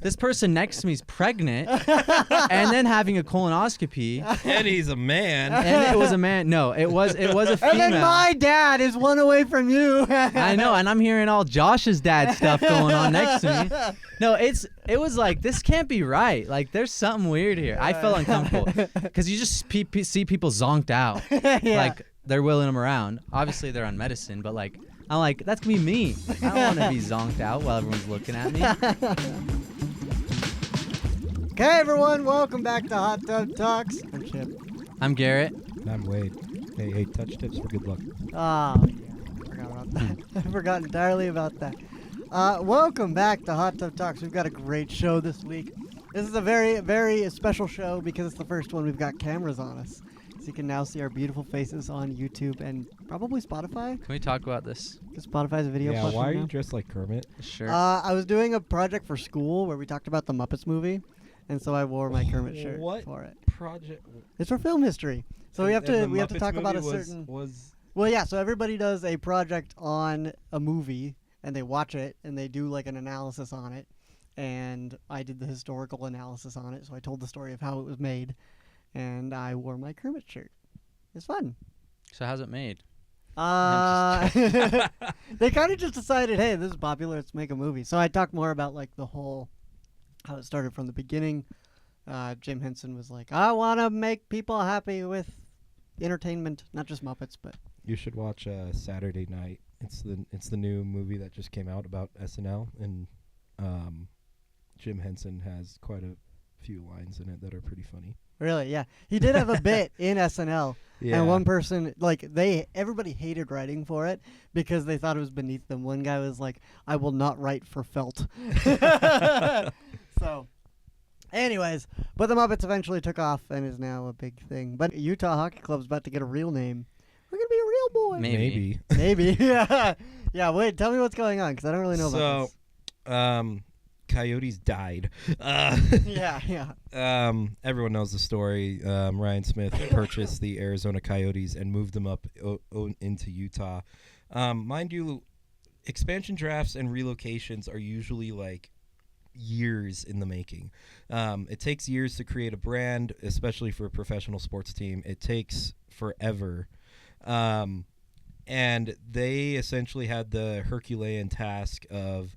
This person next to me is pregnant and then having a colonoscopy. And he's a man. And it was a man. No, it was a female. And then my dad is one away from you. I know, and I'm hearing all Josh's dad stuff going on next to me. No, it was like, this can't be right. Like, there's something weird here. I felt uncomfortable because you just see people zonked out. Yeah. Like, they're wheeling them around. Obviously, they're on medicine, but like, I'm like, that's gonna be me. I don't want to be zonked out while everyone's looking at me. Okay, everyone, welcome back to Hot Tub Talks. I'm Chip. I'm Garrett. I'm Wade. Hey, touch tips for good luck. Oh, yeah, I forgot about that. I forgot entirely about that. Welcome back to Hot Tub Talks. We've got a great show this week. This is a very, very special show because it's the first one we've got cameras on us. So you can now see our beautiful faces on YouTube and probably Spotify. Can we talk about this? Because Spotify's a video Yeah, platform why are now. you dressed like Kermit? Sure. I was doing a project for school where we talked about the Muppets movie, and so I wore my Kermit shirt for it. Project? It's for film history, so we have to talk about a certain. Well, yeah. So everybody does a project on a movie, and they watch it, and they do like an analysis on it. And I did the historical analysis on it, so I told the story of how it was made, and I wore my Kermit shirt. It's fun. So how's it made? They kind of just decided, hey, this is popular, let's make a movie. So I talked more about like the whole, how it started from the beginning. Jim Henson was like, I want to make people happy with entertainment, not just Muppets, but. You should watch Saturday Night. It's the new movie that just came out about SNL, and Jim Henson has quite a few lines in it that are pretty funny. Really, yeah. He did have a bit in SNL, Yeah. and one person, like, everybody hated writing for it because they thought it was beneath them. One guy was like, I will not write for felt. So, anyways, but the Muppets eventually took off and is now a big thing. But Utah Hockey Club's about to get a real name. We're going to be a real boy. Maybe. Maybe, yeah. Yeah, wait, tell me what's going on, because I don't really know about this. Coyotes died. Yeah. Everyone knows the story. Ryan Smith purchased the Arizona Coyotes and moved them up into Utah. Mind you, expansion drafts and relocations are usually like years in the making. It takes years to create a brand, especially for a professional sports team. It takes forever. And they essentially had the Herculean task of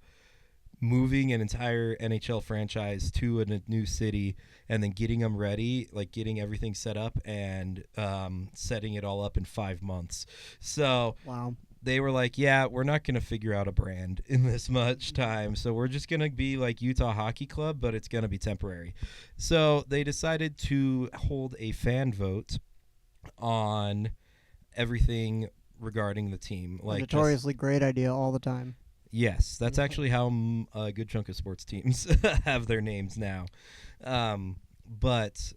moving an entire NHL franchise to a new city and then getting them ready, like getting everything set up and setting it all up in 5 months. So Wow. They were like, yeah, we're not going to figure out a brand in this much time. So we're just going to be like Utah Hockey Club, but it's going to be temporary. So they decided to hold a fan vote on everything regarding the team. Like Notoriously great idea all the time. Yes, that's actually how a good chunk of sports teams have their names now. But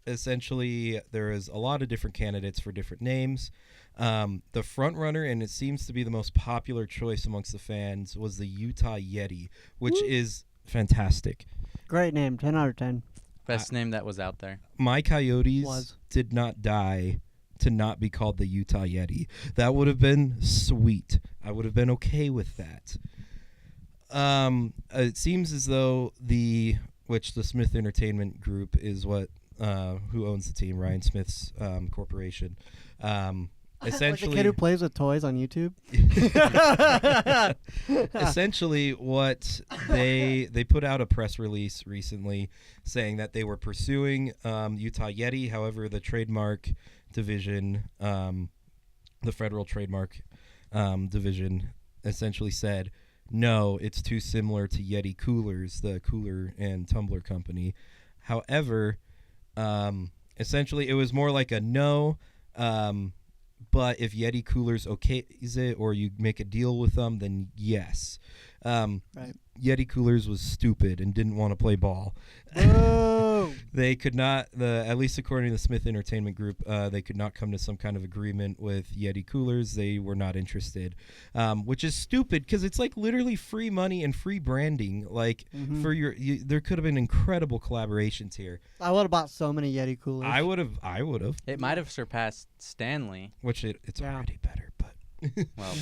essentially, there is a lot of different candidates for different names. The front runner, and it seems to be the most popular choice amongst the fans, was the Utah Yeti, which is fantastic. Great name, 10 out of 10. Best name that was out there. My Coyotes did not die to not be called the Utah Yeti. That would have been sweet. I would have been okay with that. It seems as though the Smith Entertainment Group is what who owns the team, Ryan Smith's corporation. Essentially, Like the kid who plays with toys on YouTube. Essentially, what they put out a press release recently saying that they were pursuing Utah Yeti. However, the trademark division, the federal trademark division, essentially said, no, it's too similar to Yeti Coolers, the cooler and tumbler company. However, essentially, it was more like a no. But if Yeti Coolers okays it or you make a deal with them, then yes. Right. Yeti Coolers was stupid and didn't want to play ball. Whoa. They could not, at least according to the Smith Entertainment Group, they could not come to some kind of agreement with Yeti Coolers. They were not interested, which is stupid because it's like literally free money and free branding. Like for there could have been incredible collaborations here. I would have bought so many Yeti coolers. I would have. It might have surpassed Stanley. Which it's already better, but Well,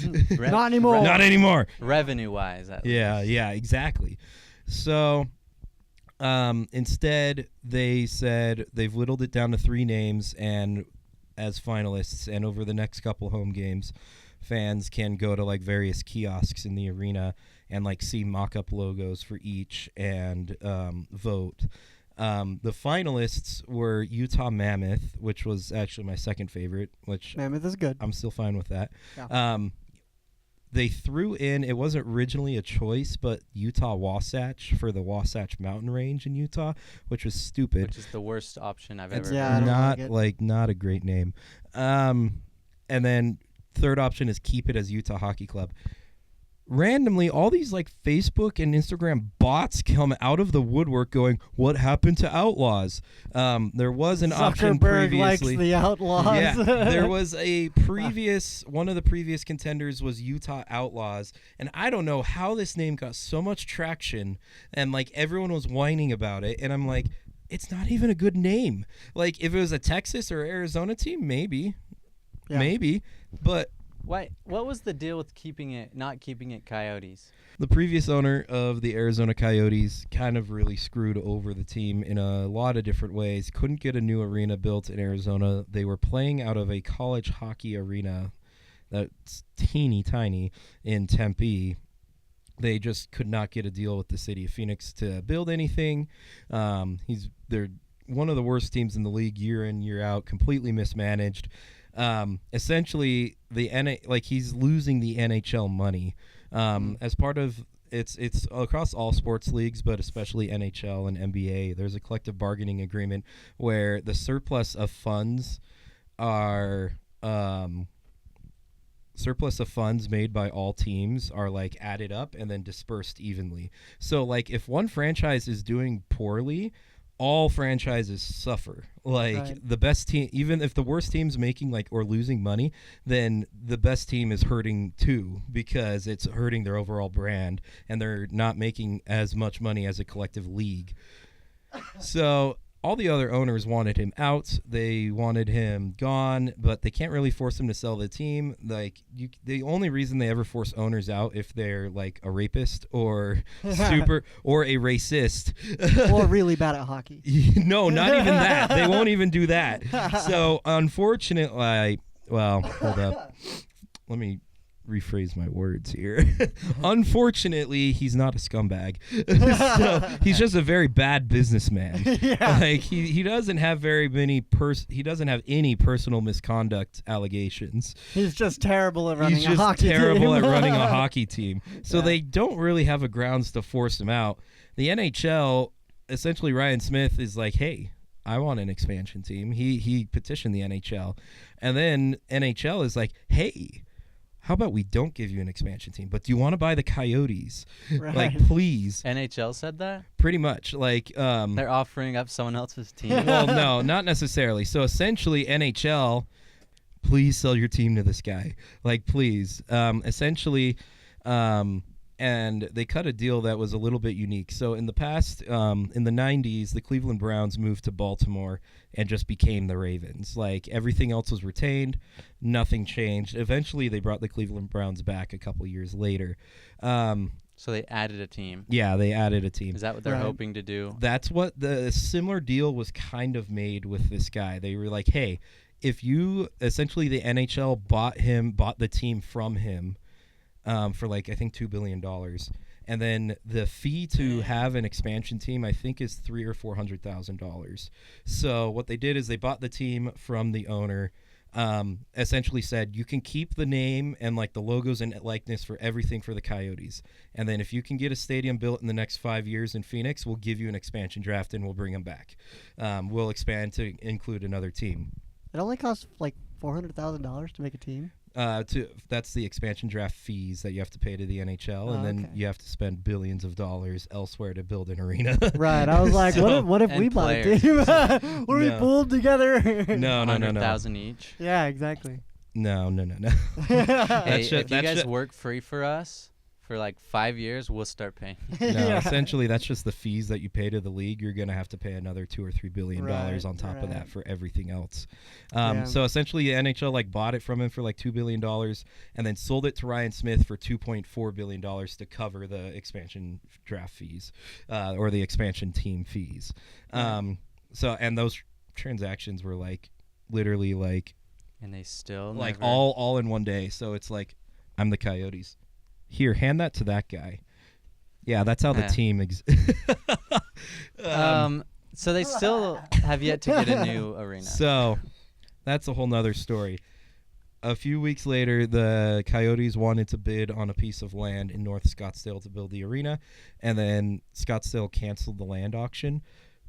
Not anymore. Not anymore. Revenue-wise, at least. Yeah, exactly. So Instead, they said they've whittled it down to 3 names and as finalists, and over the next couple home games, fans can go to like various kiosks in the arena and like see mock-up logos for each and vote. The finalists were Utah Mammoth, which was actually my second favorite, which Mammoth is good. I'm still fine with that. Yeah. They threw in, it wasn't originally a choice, but Utah Wasatch for the Wasatch Mountain Range in Utah, which was stupid. Which is the worst option I've It's ever I heard. don't not a great name. And then third option is keep it as Utah Hockey Club. Randomly, all these like Facebook and Instagram bots come out of the woodwork going, "What happened to Outlaws?" There was an option Zuckerberg previously. likes the Outlaws. Yeah, there was a previous one of the previous contenders was Utah Outlaws, and I don't know how this name got so much traction, and like everyone was whining about it, and I'm like, it's not even a good name. Like if it was a Texas or Arizona team, maybe, but. What was the deal with not keeping it Coyotes? The previous owner of the Arizona Coyotes kind of really screwed over the team in a lot of different ways. Couldn't get a new arena built in Arizona. They were playing out of a college hockey arena that's teeny tiny in Tempe. They just could not get a deal with the city of Phoenix to build anything. They're one of the worst teams in the league year in, year out, completely mismanaged. Essentially he's losing the NHL money as part of it's across all sports leagues, but especially NHL and NBA. There's a collective bargaining agreement where the surplus of funds made by all teams are like added up and then dispersed evenly. So like if one franchise is doing poorly, all franchises suffer. Like the best team, even if the worst team's making like or losing money, then the best team is hurting too because it's hurting their overall brand and they're not making as much money as a collective league. So all the other owners wanted him out. They wanted him gone, but they can't really force him to sell the team. Like the only reason they ever force owners out if they're like a rapist or or a racist or really bad at hockey. No, not even that. They won't even do that. So unfortunately, well, hold up. Let me rephrase my words here. Unfortunately, he's not a scumbag. So he's just a very bad businessman. Yeah. Like he doesn't have very many he doesn't have any personal misconduct allegations. He's just terrible at running He's a hockey just terrible team. at running a hockey team. So Yeah. they don't really have a grounds to force him out. The NHL, essentially Ryan Smith is like, "Hey, I want an expansion team." He petitioned the NHL. And then NHL is like, "Hey, how about we don't give you an expansion team, but do you want to buy the Coyotes?" Right. Like, please. NHL said that? Pretty much. Like, They're offering up someone else's team. well, no, not necessarily. So essentially, NHL, please sell your team to this guy. Like, please. Essentially, and they cut a deal that was a little bit unique. So in the past, in the 90s, the Cleveland Browns moved to Baltimore and just became the Ravens. Like, everything else was retained. Nothing changed. Eventually, they brought the Cleveland Browns back a couple years later. So they added a team. Yeah, they added a team. Is that what they're hoping to do? That's what the similar deal was kind of made with this guy. They were like, hey, if you essentially the NHL bought the team from him for like I think $2 billion, and then the fee to have an expansion team I think is $300,000 or $400,000. So what they did is they bought the team from the owner. Essentially said you can keep the name and like the logos and likeness for everything for the Coyotes, and then if you can get a stadium built in the next 5 years in Phoenix, we'll give you an expansion draft and we'll bring them back. We'll expand to include another team. It only costs like $400,000 to make a team. That's the expansion draft fees that you have to pay to the NHL, and then okay. you have to spend billions of dollars elsewhere to build an arena. Right. I was like, what if And we bought a players. team? What if we No. pulled together? No. 100,000 each. Yeah, exactly. No. Hey, That if you guys work free for us for like 5 years, we'll start paying. No, Yeah. essentially that's just the fees that you pay to the league. You're gonna have to pay another $2 or $3 billion on top of that for everything else. Yeah. So essentially, the NHL like bought it from him for like $2 billion, and then sold it to Ryan Smith for $2.4 billion to cover the expansion draft fees, or the expansion team fees. So and those transactions were like literally like, And they still like never... all in one day. So it's like, I'm the Coyotes. Here, hand that to that guy. Yeah, that's how the team So they still have yet to get a new arena. So that's a whole nother story. A few weeks later, the Coyotes wanted to bid on a piece of land in North Scottsdale to build the arena, and then Scottsdale canceled the land auction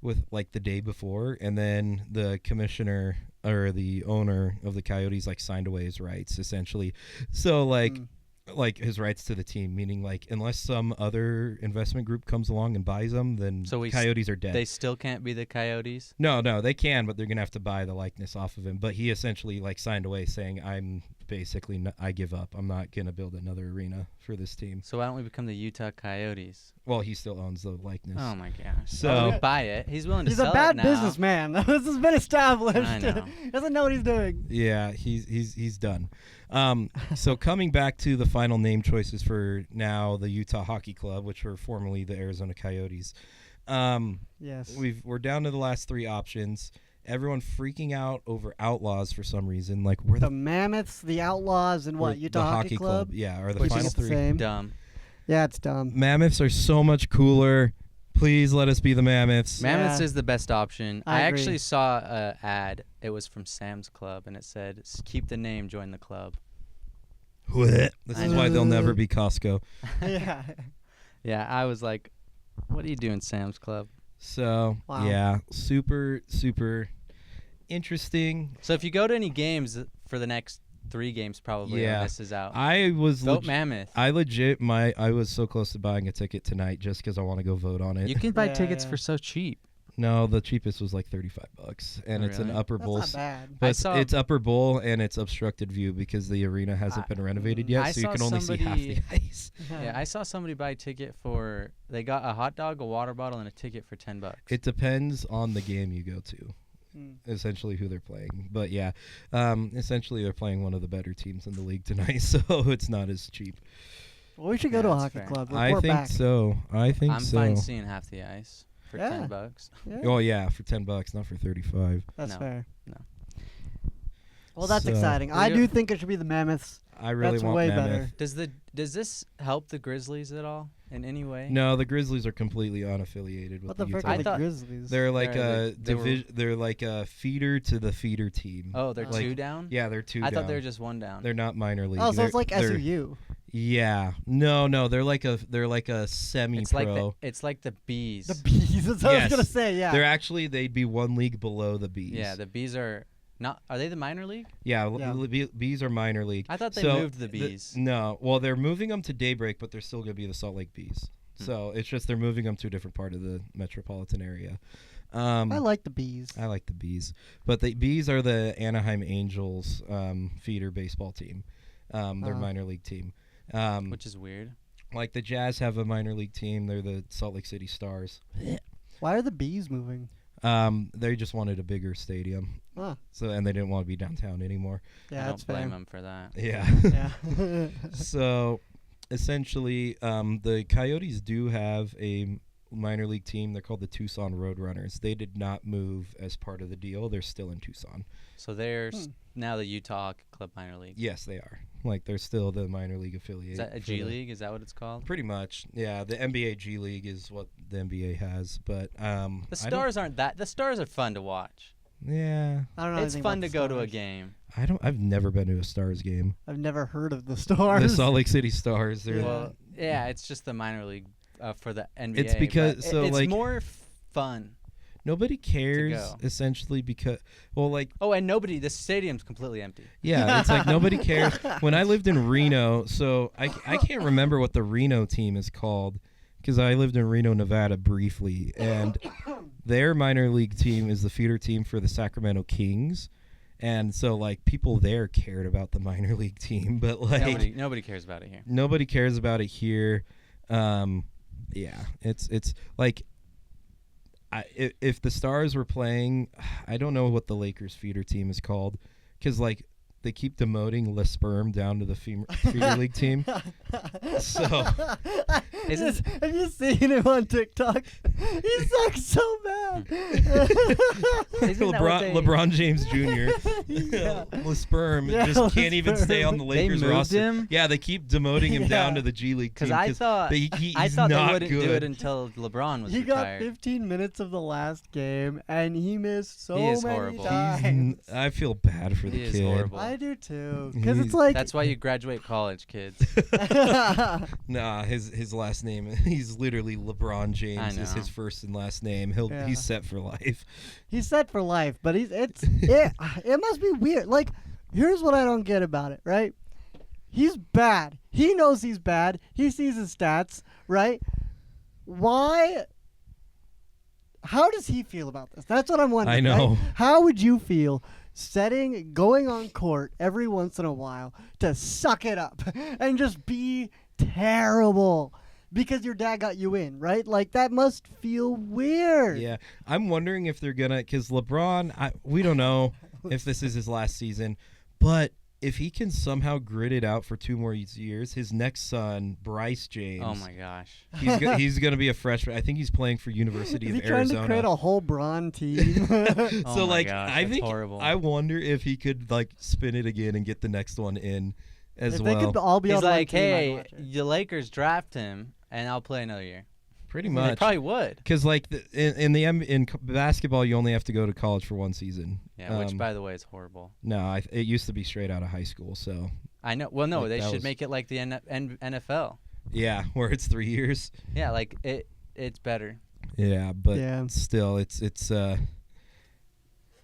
with like the day before, and then the commissioner or the owner of the Coyotes like signed away his rights essentially. So like his rights to the team, meaning like unless some other investment group comes along and buys them, then Coyotes are dead. They still can't be the Coyotes? No, they can, but they're going to have to buy the likeness off of him. But he essentially like signed away saying, I'm basically, I give up. I'm not going to build another arena for this team. So why don't we become the Utah Coyotes? Well, he still owns the likeness. Oh my gosh. So buy it. He's willing to He's sell a bad it now. businessman. This has been established. I know. He doesn't know what he's doing. Yeah, he's done. So coming back to the final name choices for now the Utah Hockey Club, which were formerly the Arizona Coyotes. Yes. We're down to the last three options. Everyone freaking out over Outlaws for some reason. Like we're the Mammoths, the Outlaws, and what, Utah the Hockey Club? Yeah, or the Which final is the three. same. Dumb. Yeah, it's dumb. Mammoths are so much cooler. Please let us be the Mammoths. Mammoths Yeah. is the best option. I agree. actually saw an ad. It was from Sam's Club, and it said, "Keep the name, join the club." This is why they'll never be Costco. Yeah. Yeah, I was like, "What are you doing, Sam's Club?" So Wow. yeah, super interesting. So if you go to any games for the next 3 games, probably Yeah. this is out. I was Vote Mammoth. I was so close to buying a ticket tonight just because I want to go vote on it. You can buy Yeah, tickets yeah. for so cheap. No, the cheapest was like $35, and Oh, it's an really? upper bowl. That's not bad. But I it's, saw- it's upper bowl and it's obstructed view because the arena hasn't been renovated yet, I so you saw can only see half the somebody- ice. Yeah, I saw somebody buy a ticket for. They got a hot dog, a water bottle, and a ticket for $10. It depends on the game you go to. Mm. Essentially who they're playing, but yeah, essentially they're playing one of the better teams in the league tonight, so it's not as cheap. Well, we should go Yeah, to a that's hockey fair. club. I Report think back. so. I think I'm so. fine seeing half the ice for Yeah. $10. Yeah, Oh yeah, for $10, not for 35. that's No. fair. No. Well, that's So- exciting. Well, I you- do think it should be the Mammoths. I really That's want way Mammoth. better. Does this help the Grizzlies at all in any way? No, the Grizzlies are completely unaffiliated with What the the frick Utah. are the thought- Grizzlies? They're like They're- a they were- They're like a feeder to the feeder team. Oh, they're Like- 2 down? Yeah, they're 2 I down. thought they were just 1 down. They're not minor league. Oh, so it's like They're- SUU. Yeah. No, they're like a semi-pro. It's like the Bees. The Bees. That's what I Yes. was gonna say. Yeah. They'd be 1 league below the Bees. Yeah, the Bees are not. Are they the minor league? Yeah, Yeah. Bees are minor league. I thought they So moved the Bees. No, well, they're moving them to Daybreak, but they're still going to be the Salt Lake Bees. Hmm. So it's just they're moving them to a different part of the metropolitan area. I like the Bees. I like the Bees, but the Bees are the Anaheim Angels feeder baseball team. Their minor league team. Which is weird. Like the Jazz have a minor league team. They're the Salt Lake City Stars. Why are the Bees moving? They just wanted a bigger stadium. Huh. And they didn't want to be downtown anymore. Yeah, I that's don't blame fair. them for that. Yeah. Yeah. So, essentially, the Coyotes do have a minor league team. They're called the Tucson Roadrunners. They did not move as part of the deal. They're still in Tucson. So they're now the Utah Hockey Club minor league. Yes, they are. Like, they're still the minor league affiliate. Is that a for G League? Is that what it's called? Pretty much. Yeah, the NBA G League is what the NBA has. But The Stars aren't that. The Stars are fun to watch. Yeah. I don't know. It's anything fun about to the go to a Stars. game. I've never been to a Stars game. I've never heard of the Stars. The Salt Lake City Stars. They're Well, yeah, it's just the minor league for the NBA. It's because- but so, it's like- more fun. nobody cares go. essentially because like Oh, and the stadium's completely empty. yeah, it's like nobody cares. When I lived in Reno, so I can't remember what the Reno team is called because I lived in Reno, Nevada briefly, and their minor league team is the feeder team for the Sacramento Kings, And so like people there cared about the minor league team, but like nobody cares about it here. Nobody cares about it here. Yeah, it's like if the Stars were playing, I don't know what the Lakers feeder team is called, because like they keep demoting Le Sperm down to the feeder league team. So have you seen him on TikTok? He sucks so bad. LeBron James Jr. Yeah. Le Sperm just can't even stay on the Lakers roster. Him? Yeah, they keep demoting him down to the G League team. Because I thought they wouldn't do it until LeBron was retired. He got 15 minutes of the last game, and he missed so many horrible. times. I feel bad for the kid. He is horrible. I do too, because it's like that's why you graduate college, kids. Nah, his last name, he's literally LeBron James is his first and last name. He's set for life. He's set for life, but it must be weird. Like, here's what I don't get about it, right? He's bad. He knows he's bad. He sees his stats, right? Why? How does he feel about this? That's what I'm wondering. I know. Right? How would you feel going on court every once in a while to suck it up and just be terrible because your dad got you in, right? Like, that must feel weird. Yeah. I'm wondering if they're going to, because LeBron, we don't know if this is his last season, but if he can somehow grit it out for 2 more years, his next son, Bryce James. Oh my gosh. He's going to be a freshman. I think he's playing for University of Arizona. He's trying to create a whole Bron team. Oh my gosh, I think horrible. I wonder if he could like spin it again and get the next one in as well. They could all be He's on like, one team, I'd hey, watch it. the Lakers draft him, and I'll play another year. Pretty They much. probably would. Because like in basketball, you only have to go to college for 1 season. Yeah, which by the way is horrible. No, it used to be straight out of high school. So I know. Well, no, Like, they that should was- make it like the NFL. yeah, where it's 3 years. Yeah, like it's better. Yeah, but Yeah. still, it's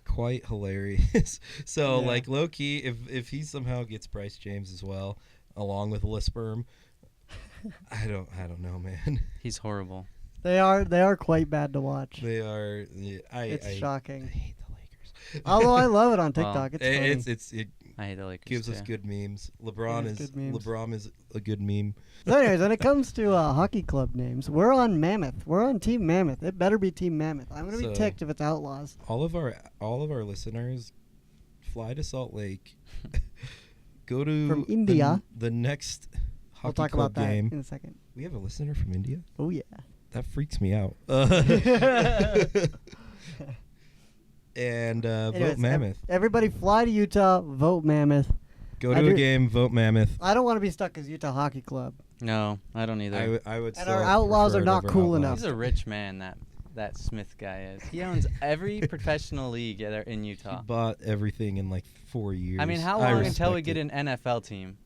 quite hilarious. So Yeah. like low key, if he somehow gets Bryce James as well, along with Le Sperm, I don't know, man. He's horrible. They are quite bad to watch. They are. Yeah, It's I shocking. hate the Lakers. Although I love it on Well, TikTok. It's funny. It I hate the Lakers. gives us too. good memes. LeBron is good memes. LeBron is a good meme. So anyways, when it comes to hockey club names, we're on Mammoth. We're on Team Mammoth. It better be Team Mammoth. I'm gonna be So- ticked if it's Outlaws. All of our listeners, fly to Salt Lake. Go to From India. the next hockey We'll talk club about that game. in a second. We have a listener from India. Oh yeah. That freaks me out. And vote Anyways, Mammoth. Everybody fly to Utah. Vote Mammoth. Go I to a do- game. Vote Mammoth. I don't want to be stuck as Utah Hockey Club. No, I don't either. I would. And still our Outlaws prefer are it not over cool Outlaws. enough. He's a rich man. That Smith guy is. He owns every professional league in He Utah. bought everything in like 4 years. I mean, how I long until we respect get it. an NFL team?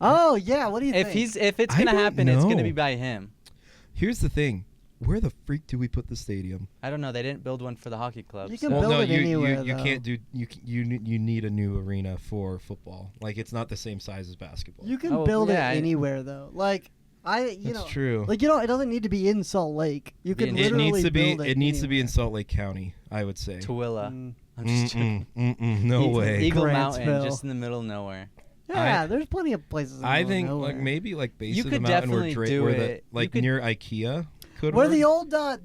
Oh yeah. What do you think? If it's I gonna don't happen, it's gonna know. be by him. Here's the thing. Where the freak do we put the stadium? I don't know. They didn't build one for the hockey club. You so- can build it you anywhere, you though. can't do you need a new arena for football. Like it's not the same size as basketball. You can Oh, build yeah, it anywhere though. Like you That's know, true. like it doesn't need to be in Salt Lake. You can It literally it needs to be build it needs to be in anywhere. Salt Lake County, I would say. Tooele. Mm. I'm just joking. No Eagle- way. Eagle Mountain, Grantsville. just in the middle of nowhere. Yeah, there's plenty of places. In I the think middle of like nowhere. maybe like base You of the could mountain where definitely do where it. the like You could- near IKEA could Where work. the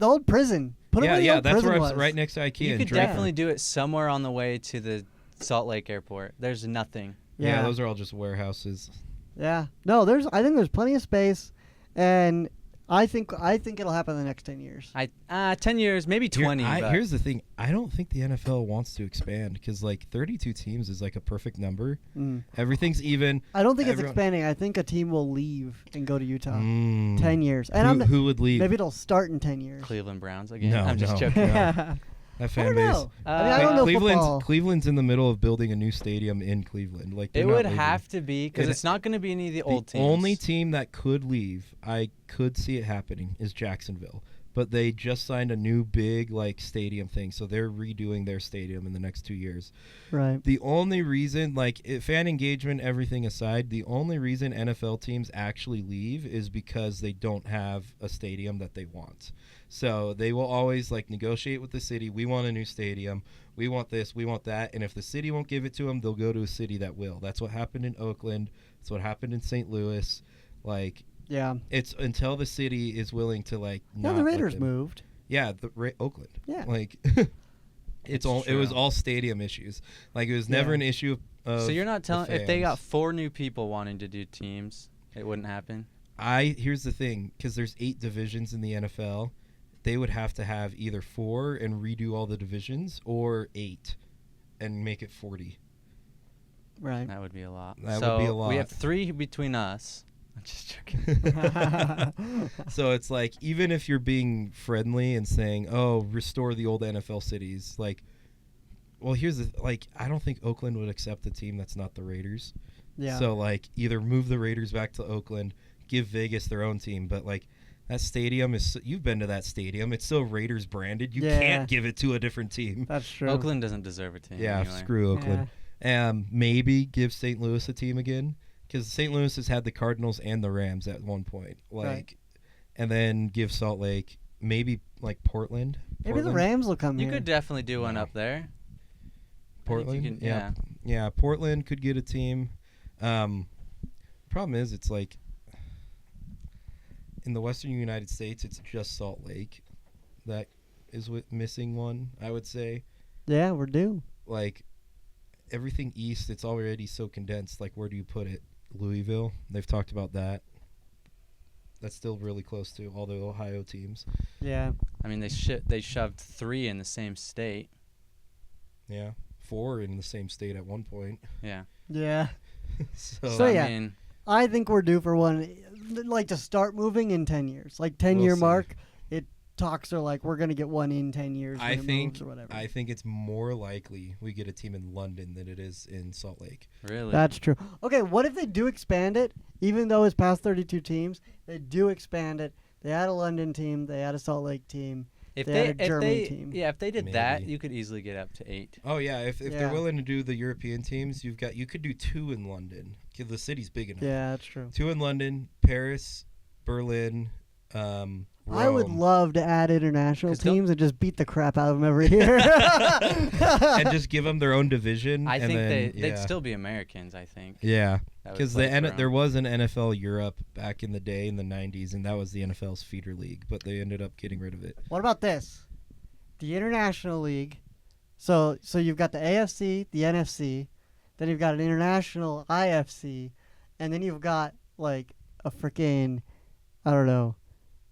old prison. Put it where the old that's prison where was. it's right next to IKEA. You in could Draper. definitely do it somewhere on the way to the Salt Lake Airport. There's nothing. Yeah, Yeah. those are all just warehouses. Yeah. No, I think there's plenty of space, and I think it'll happen in the next 10 years. 10 years, maybe 20. but Here's the thing. I don't think the NFL wants to expand because like 32 teams is like a perfect number. Mm. Everything's even. I don't think it's Everyone- expanding. I think a team will leave and go to Utah. Mm. 10 years. And Who would leave? maybe it'll start in 10 years. Cleveland Browns again. No, I'm just no. joking. That I fan don't base. know. I mean, I don't know football. Cleveland's in the middle of building a new stadium in Cleveland. Like they're It not would leaving. have to be because It- it's not going to be any of the old The teams. only team that could leave, I could see it happening, is Jacksonville. but they just signed a new big like stadium thing, so they're redoing their stadium in the next 2 years. Right. The only reason, like fan engagement, everything aside, the only reason NFL teams actually leave is because they don't have a stadium that they want. So they will always like negotiate with the city. We want a new stadium. We want this. We want that. And if the city won't give it to them, they'll go to a city that will. That's what happened in Oakland. That's what happened in St. Louis. Like, yeah, it's until the city is willing to like. Yeah, the Raiders moved. Yeah, Oakland. Yeah, like it was all stadium issues. Like it was never an issue of. So you're not telling if they got 4 new people wanting to do teams, it wouldn't happen. Here's the thing, because there's 8 divisions in the NFL. They would have to have either 4 and redo all the divisions, or 8 and make it 40. Right. That would be a lot. That would be a lot. We have 3 between us. I'm just joking. So it's like, even if you're being friendly and saying, oh, restore the old NFL cities, like, well, here's the I don't think Oakland would accept a team that's not the Raiders. Yeah. So like, either move the Raiders back to Oakland, give Vegas their own team, but like, that stadium you've been to that stadium. It's so Raiders branded. You can't give it to a different team. That's true. Oakland doesn't deserve a team. Yeah, anyway. Screw Oakland. Maybe give St. Louis a team again, because St. Louis has had the Cardinals and the Rams at one point. And then give Salt Lake, maybe like Portland. Maybe the Rams will come here. You could definitely do one up there. Portland? Yeah, Portland could get a team. Problem is, it's like, in the western United States, it's just Salt Lake that is missing one, I would say. Yeah, we're due. Like, everything east, it's already so condensed. Like, where do you put it? Louisville? They've talked about that. That's still really close to all the Ohio teams. Yeah. I mean, they shoved 3 in the same state. Yeah. 4 in the same state at one point. Yeah. Yeah. So yeah. I mean, I think we're due for one, like, to start moving in 10 years. Like, 10-year mark, talks are like, we're going to get one in 10 years when it moves or whatever. I think it's more likely we get a team in London than it is in Salt Lake. Really? That's true. Okay, what if they do expand it, even though it's past 32 teams, they do expand it. They add a London team, they add a Salt Lake team, they add a Germany team. Yeah, if they did that, you could easily get up to 8. Oh, yeah, if they're willing to do the European teams, you could do 2 in London. The city's big enough. Yeah, that's true. 2 in London, Paris, Berlin, Rome. I would love to add international teams and just beat the crap out of them every year. And just give them their own division. I think they'd still be Americans, I think. Yeah, because there was an NFL Europe back in the day in the 90s, and that was the NFL's feeder league, but they ended up getting rid of it. What about this? The International League. So you've got the AFC, the NFC, then you've got an international IFC, and then you've got, like, a freaking, I don't know,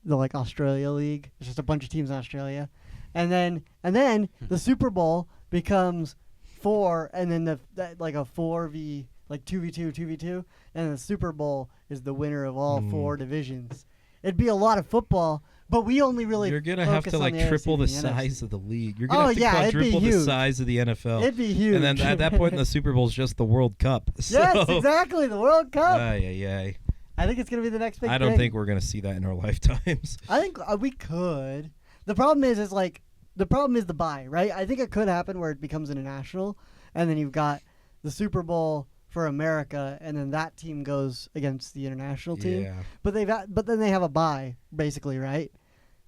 the like Australia League. It's just a bunch of teams in Australia, and then the Super Bowl becomes 4, and then like a 4v like 2v2, and the Super Bowl is the winner of all 4 divisions. It'd be a lot of football, but we only really you're gonna have to like triple the size of the league. You're gonna have to quadruple the size of the NFL. It'd be huge. And then at that point in the Super Bowl is just the World Cup. Yes, exactly, the World Cup. Ay. I think it's going to be the next big thing. I don't think we're going to see that in our lifetimes. I think we could. The problem is the bye, right? I think it could happen where it becomes international, and then you've got the Super Bowl for America, and then that team goes against the international team. Yeah. But then they have a bye, basically, right?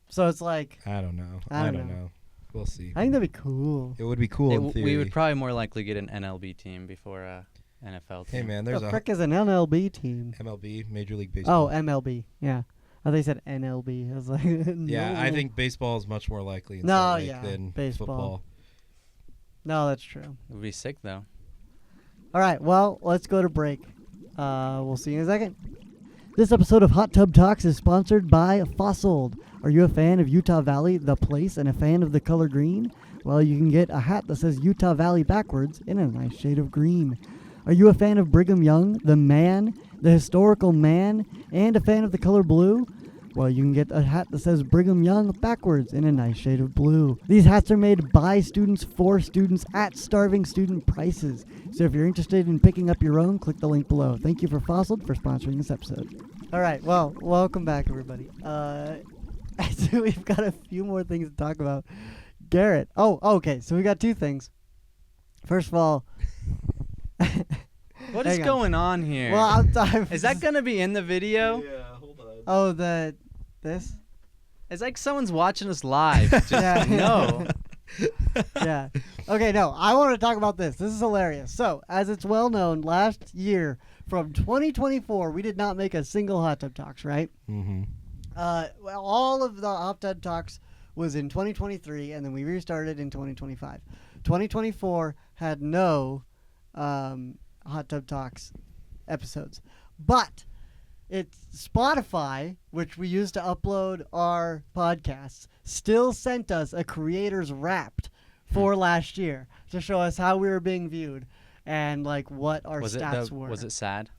So it's like I don't know. I don't know. We'll see. I think that'd be cool. It would be cool in theory. We would probably more likely get an NLB team before NFL team. Hey man, there's the frick is an NLB team. MLB, Major League Baseball. Oh, MLB. Yeah. Oh, they said NLB. I was like, no. Yeah, I think baseball is much more likely in Salt Lake than baseball. Football. No, that's true. It would be sick though. All right, well, let's go to break. We'll see you in a second. This episode of Hot Tub Talks is sponsored by Fossiled. Are you a fan of Utah Valley, the place, and a fan of the color green? Well, you can get a hat that says Utah Valley backwards in a nice shade of green. Are you a fan of Brigham Young, the man, the historical man, and a fan of the color blue? Well, you can get a hat that says Brigham Young backwards in a nice shade of blue. These hats are made by students for students at starving student prices. So if you're interested in picking up your own, click the link below. Thank you for Fossiled for sponsoring this episode. All right, well, welcome back, everybody. So we've got a few more things to talk about. Garet. Oh, okay. So we got two things. First of all, what is going on here? Well, is that gonna be in the video? Yeah, hold on. Oh, this? It's like someone's watching us live. Just no. Yeah. Okay, no. I want to talk about this. This is hilarious. So, as it's well known, last year from 2024, we did not make a single Hot Tub Talks, right? Mm-hmm. Well, all of the Hot Tub Talks was in 2023, and then we restarted in 2025. 2024 had no Hot Tub Talks episodes, but it's Spotify, which we use to upload our podcasts, still sent us a creators wrapped for last year to show us how we were being viewed and like what our stats were. Was it sad?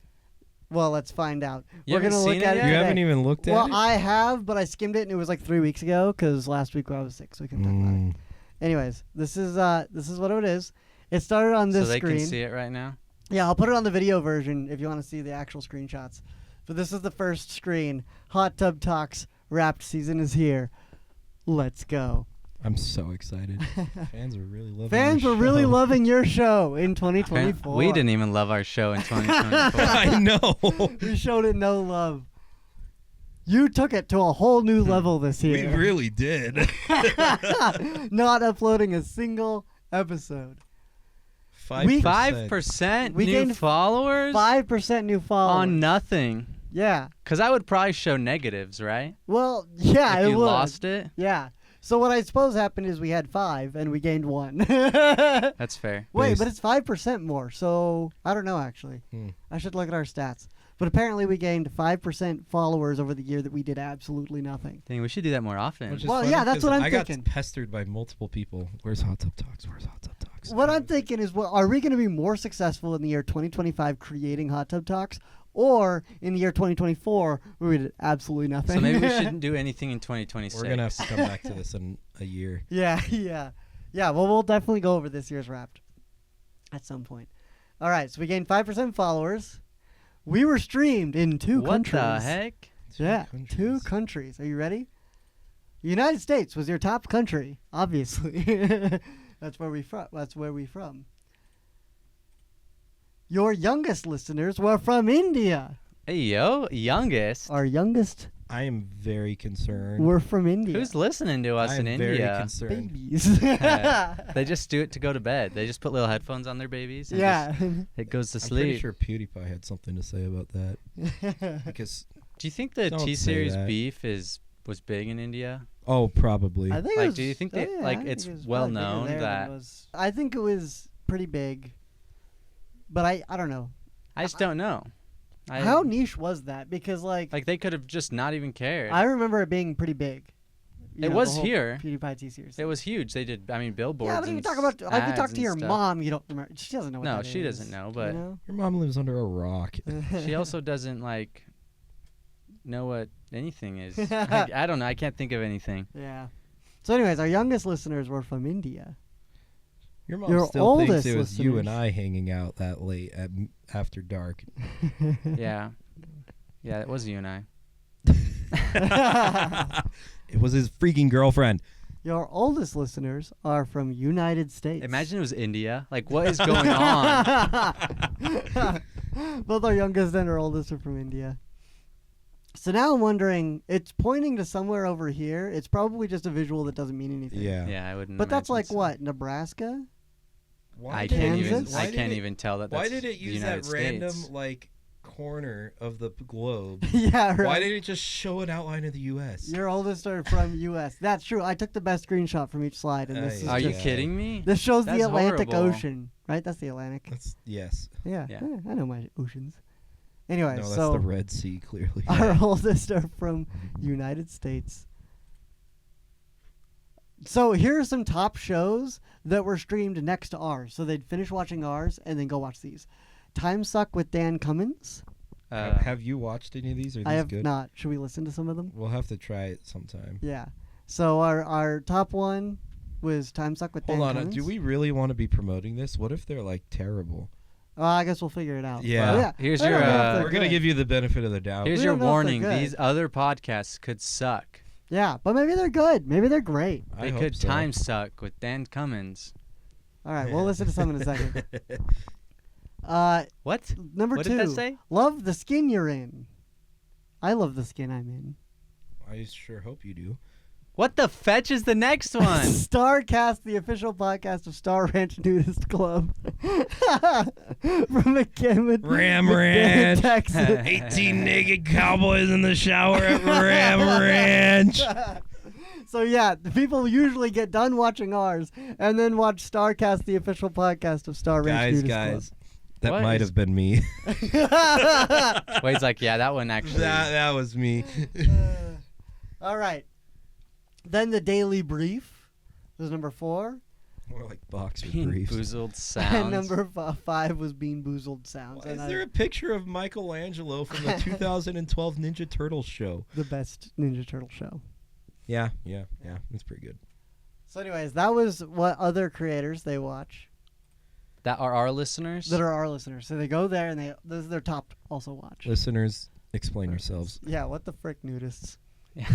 Well, let's find out. We're gonna look at it. You haven't even looked at it? Well, I have, but I skimmed it and it was like 3 weeks ago because last week I was sick, so we couldn't talk about it. Anyways, this is what it is. It started on this screen. So they can see it right now? Yeah, I'll put it on the video version if you want to see the actual screenshots. But this is the first screen. Hot Tub Talks Wrapped season is here. Let's go. I'm so excited. Fans are really loving Fans were really loving your show in 2024. We didn't even love our show in 2024. I know. We showed it no love. You took it to a whole new level this year. We really did. Not uploading a single episode. 5% we new gained followers? 5% new followers. On nothing. Yeah. Because I would probably show negatives, right? Well, yeah, if it you would. lost it? Yeah. So what I suppose happened is we had 5 and we gained 1. That's fair. Wait, but it's 5% more. So I don't know, actually. I should look at our stats. But apparently we gained 5% followers over the year that we did absolutely nothing. Dang, we should do that more often. Well, yeah, that's what I'm thinking. thinking. I got pestered by multiple people. Where's Hot Tub Talks? Where's Hot Tub Talks? What I'm thinking is, are we going to be more successful in the year 2025 creating Hot Tub Talks, or in the year 2024 where we did absolutely nothing? So maybe we shouldn't do anything in 2026. We're going to have to come back to this in a year. Yeah. Well, we'll definitely go over this year's Wrapped at some point. All right, so we gained 5% followers. We were streamed in 2 countries. What the heck? Yeah, 2 countries. Are you ready? The United States was your top country, obviously. That's where we from. Your youngest listeners were from India. Hey, yo, youngest. Our youngest. I am very concerned. We're from India. Who's listening to us in India? Very concerned. Babies. They just do it to go to bed. They just put little headphones on their babies. And yeah. it goes to I'm sleep. pretty sure PewDiePie had something to say about that. Because do you think the T-Series beef was big in India? Oh, probably. I think like, do you think that it's well known that? I think it was pretty big, but I don't know. I just don't know. How niche was that? Because like they could have just not even cared. I remember it being pretty big. It was here. PewDiePie T-Series. It was huge. They did. I mean, billboards. Yeah, but if you talk about, if you talk to your mom, you don't remember. She doesn't know what that is. No, she doesn't know. But your mom lives under a rock. She also doesn't know what anything is. I don't know. I can't think of anything. Yeah. So, anyways, our youngest listeners were from India. Your mom still thinks it was you and I hanging out that late after dark. Yeah. Yeah, it was you and I. It was his freaking girlfriend. Your oldest listeners are from United States. Imagine it was India. Like, what is going on? Both our youngest and our oldest are from India. So now I'm wondering, it's pointing to somewhere over here. It's probably just a visual that doesn't mean anything. Yeah. Yeah, I wouldn't. But that's like what, Nebraska? I can't even tell that. Why did it use that random States. Corner of the globe? Yeah, right. Why didn't it just show an outline of the U.S.? Your oldest are from U.S. That's true. I took the best screenshot from each slide, and this is. Are you kidding me? This shows the Atlantic horrible. Ocean, right? That's the Atlantic. Yes. Yeah. I know my oceans. Anyway, no, that's so the Red Sea, clearly. Our oldest are from United States. So here are some top shows that were streamed next to ours. So they'd finish watching ours and then go watch these. Time Suck with Dan Cummins. Have you watched any of these? Are these I have good? not. Should we listen to some of them? We'll have to try it sometime. Yeah. So our top one was Time Suck with Dan Cummins. Hold on. Do we really want to be promoting this? What if they're terrible? I guess we'll figure it out. Yeah. Here's your. We're gonna give you the benefit of the doubt. Here's your warning. These other podcasts could suck. Yeah, but maybe they're good. Maybe they're great. They could time suck with Dan Cummins. All right, we'll listen to some in a second. What? Number what 2. Did that say? Love the skin you're in. I love the skin I'm in. I sure hope you do. What the fetch is the next one? Starcast, the official podcast of Star Ranch Nudist Club. From McKinley, Ram Ranch. Texas. 18 naked cowboys in the shower at Ram Ranch. So yeah, the people usually get done watching ours and then watch Starcast, the official podcast of Star Ranch Nudist Club. That What might is- have been me. Wade's like, yeah, that one actually. that was me. All right. Then the Daily Brief was number 4. More like boxer Bean briefs. Boozled And sounds. number 5 was Bean Boozled Sounds. Why And is there a picture of Michelangelo from the 2012 Ninja Turtles show? the best Ninja Turtle show. Yeah. It's pretty good. So anyways, that was what other creators they watch That are our listeners. that are our listeners. So they go there and this is their top also watch. Listeners, explain yourselves. Yeah, what the frick nudists? Yeah.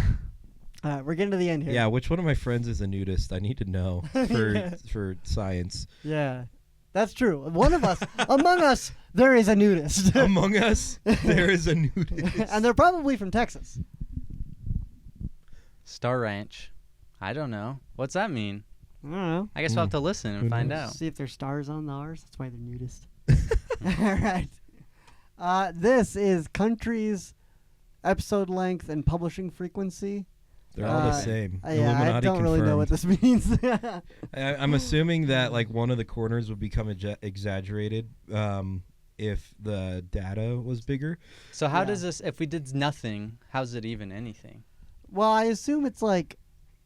All right, we're getting to the end here. Yeah, which one of my friends is a nudist? I need to know for science. Yeah. That's true. One of us, among us, there is a nudist. Among us, there is a nudist. And they're probably from Texas. Star Ranch. I don't know. What's that mean? I don't know. I guess we'll have to listen and Who find knows? out. See if there's stars on ours. That's why they're nudist. All right. This is countries, episode length, and publishing frequency. They're all the same. Yeah, I Illuminati don't really know what confirmed. this means. I'm assuming that like one of the corners would become exaggerated if the data was bigger. So how Yeah. does this? If we did nothing, how's it even anything? Well, I assume it's like,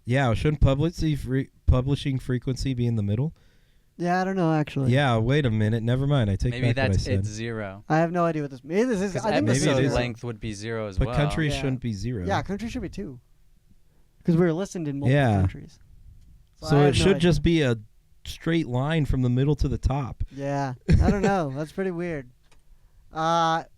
Yeah, shouldn't publishing frequency be in the middle? yeah, I don't know actually. Yeah, wait a minute. Never mind. I take Maybe back what I that's said. it's 0. I have no idea what this means. This is. Because I think this is maybe it episode is. zero. length would be 0 as But well. countries Yeah. shouldn't be 0. Yeah, countries should be 2. Because we're listened in multiple Yeah. countries. So I it have no should idea. just be a straight line from the middle to the top. Yeah, I don't know. That's pretty weird.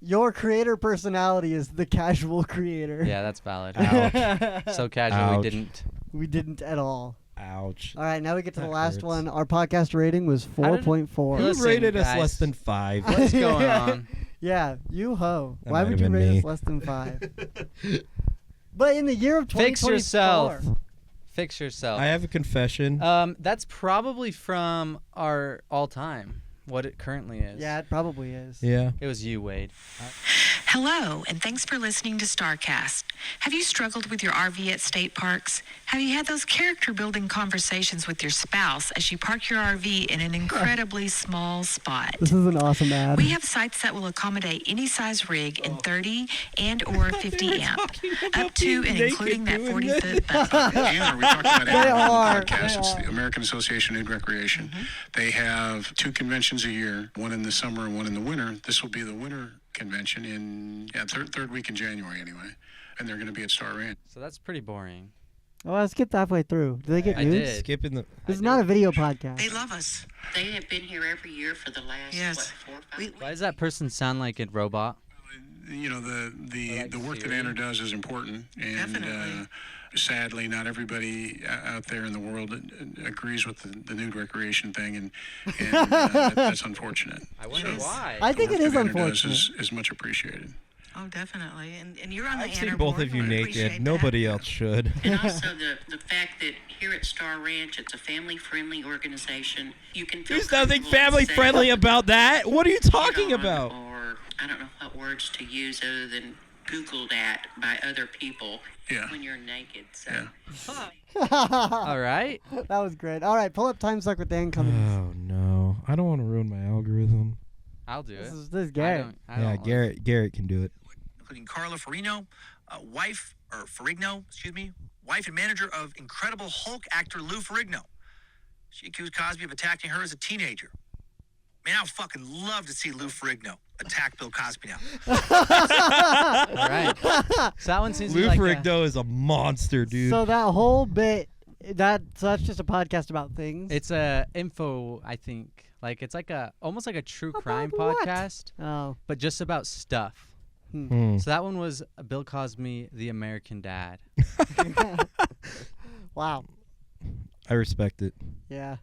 Your creator personality is the casual creator. Yeah, that's valid. Ouch. So casual Ouch. we didn't. We didn't at all. Ouch. All right, now we get to the That last hurts. one. Our podcast rating was How did- 4.4. Who Listen, rated us guys. less than 5? What's going on? Yeah, you ho. That Why might would have you been rate me. us less than 5? But in the year of 2024, Fix yourself. Fix yourself. I have a confession. That's probably from our all-time. What it currently is. Yeah, it probably is. Yeah. It was you, Wade. Hello, and thanks for listening to StarCast. Have you struggled with your RV at state parks? Have you had those character-building conversations with your spouse as you park your RV in an incredibly small spot? This is an awesome ad. We have sites that will accommodate any size rig in 30 and or 50 amp, up to and including that 40-foot buffer. Again, are we talking about They animal are. podcast? They It's are. the American Association of Nude Recreation. They have 2 conventions a year, one in the summer and one in the winter. This will be the winter convention in third week in January anyway, and they're going to be at Star Ranch. So that's pretty boring. Oh, I skipped halfway through. Did they get I news? did. Skipping the. This is not a video podcast. They love us. They have been here every year for the last, Yes. 4 or 5 We- weeks? Why does that person sound like a robot? You know, the Like work that Siri. Anna does is important, and Definitely. sadly, not everybody out there in the world agrees with the nude recreation thing, and that's unfortunate. I wonder why. I think it The is work that Anna unfortunate. does is much appreciated. Oh, definitely. And you're on the I've seen Anna both board. of you We naked. appreciate Nobody that. else should. And also the fact that here at Star Ranch, it's a family-friendly organization. You can feel There's nothing comfortable family to say, friendly about that. What are you "Get talking on," about? Or I don't know what words to use other than Googled at by other people Yeah. when you're naked. So. Yeah. All right. That was great. All right, pull up Time Suck with Dan Cummins. Oh no! I don't want to ruin my algorithm. I'll do it. This is I Garrett. don't- I Yeah, don't Garrett can do it. Including Carla Ferrigno, wife and manager of Incredible Hulk actor Lou Ferrigno. She accused Cosby of attacking her as a teenager. Man, I would fucking love to see Lou Ferrigno attack Bill Cosby now. All right. So that one seems to be Lou like Ferrigno is a monster, dude. So that whole bit, so that's just a podcast about things. it's a info, I think. Like it's like almost like a true crime About what? podcast, Oh, but just about stuff. So that one was Bill Cosby, The American Dad. Wow. I respect it. Yeah.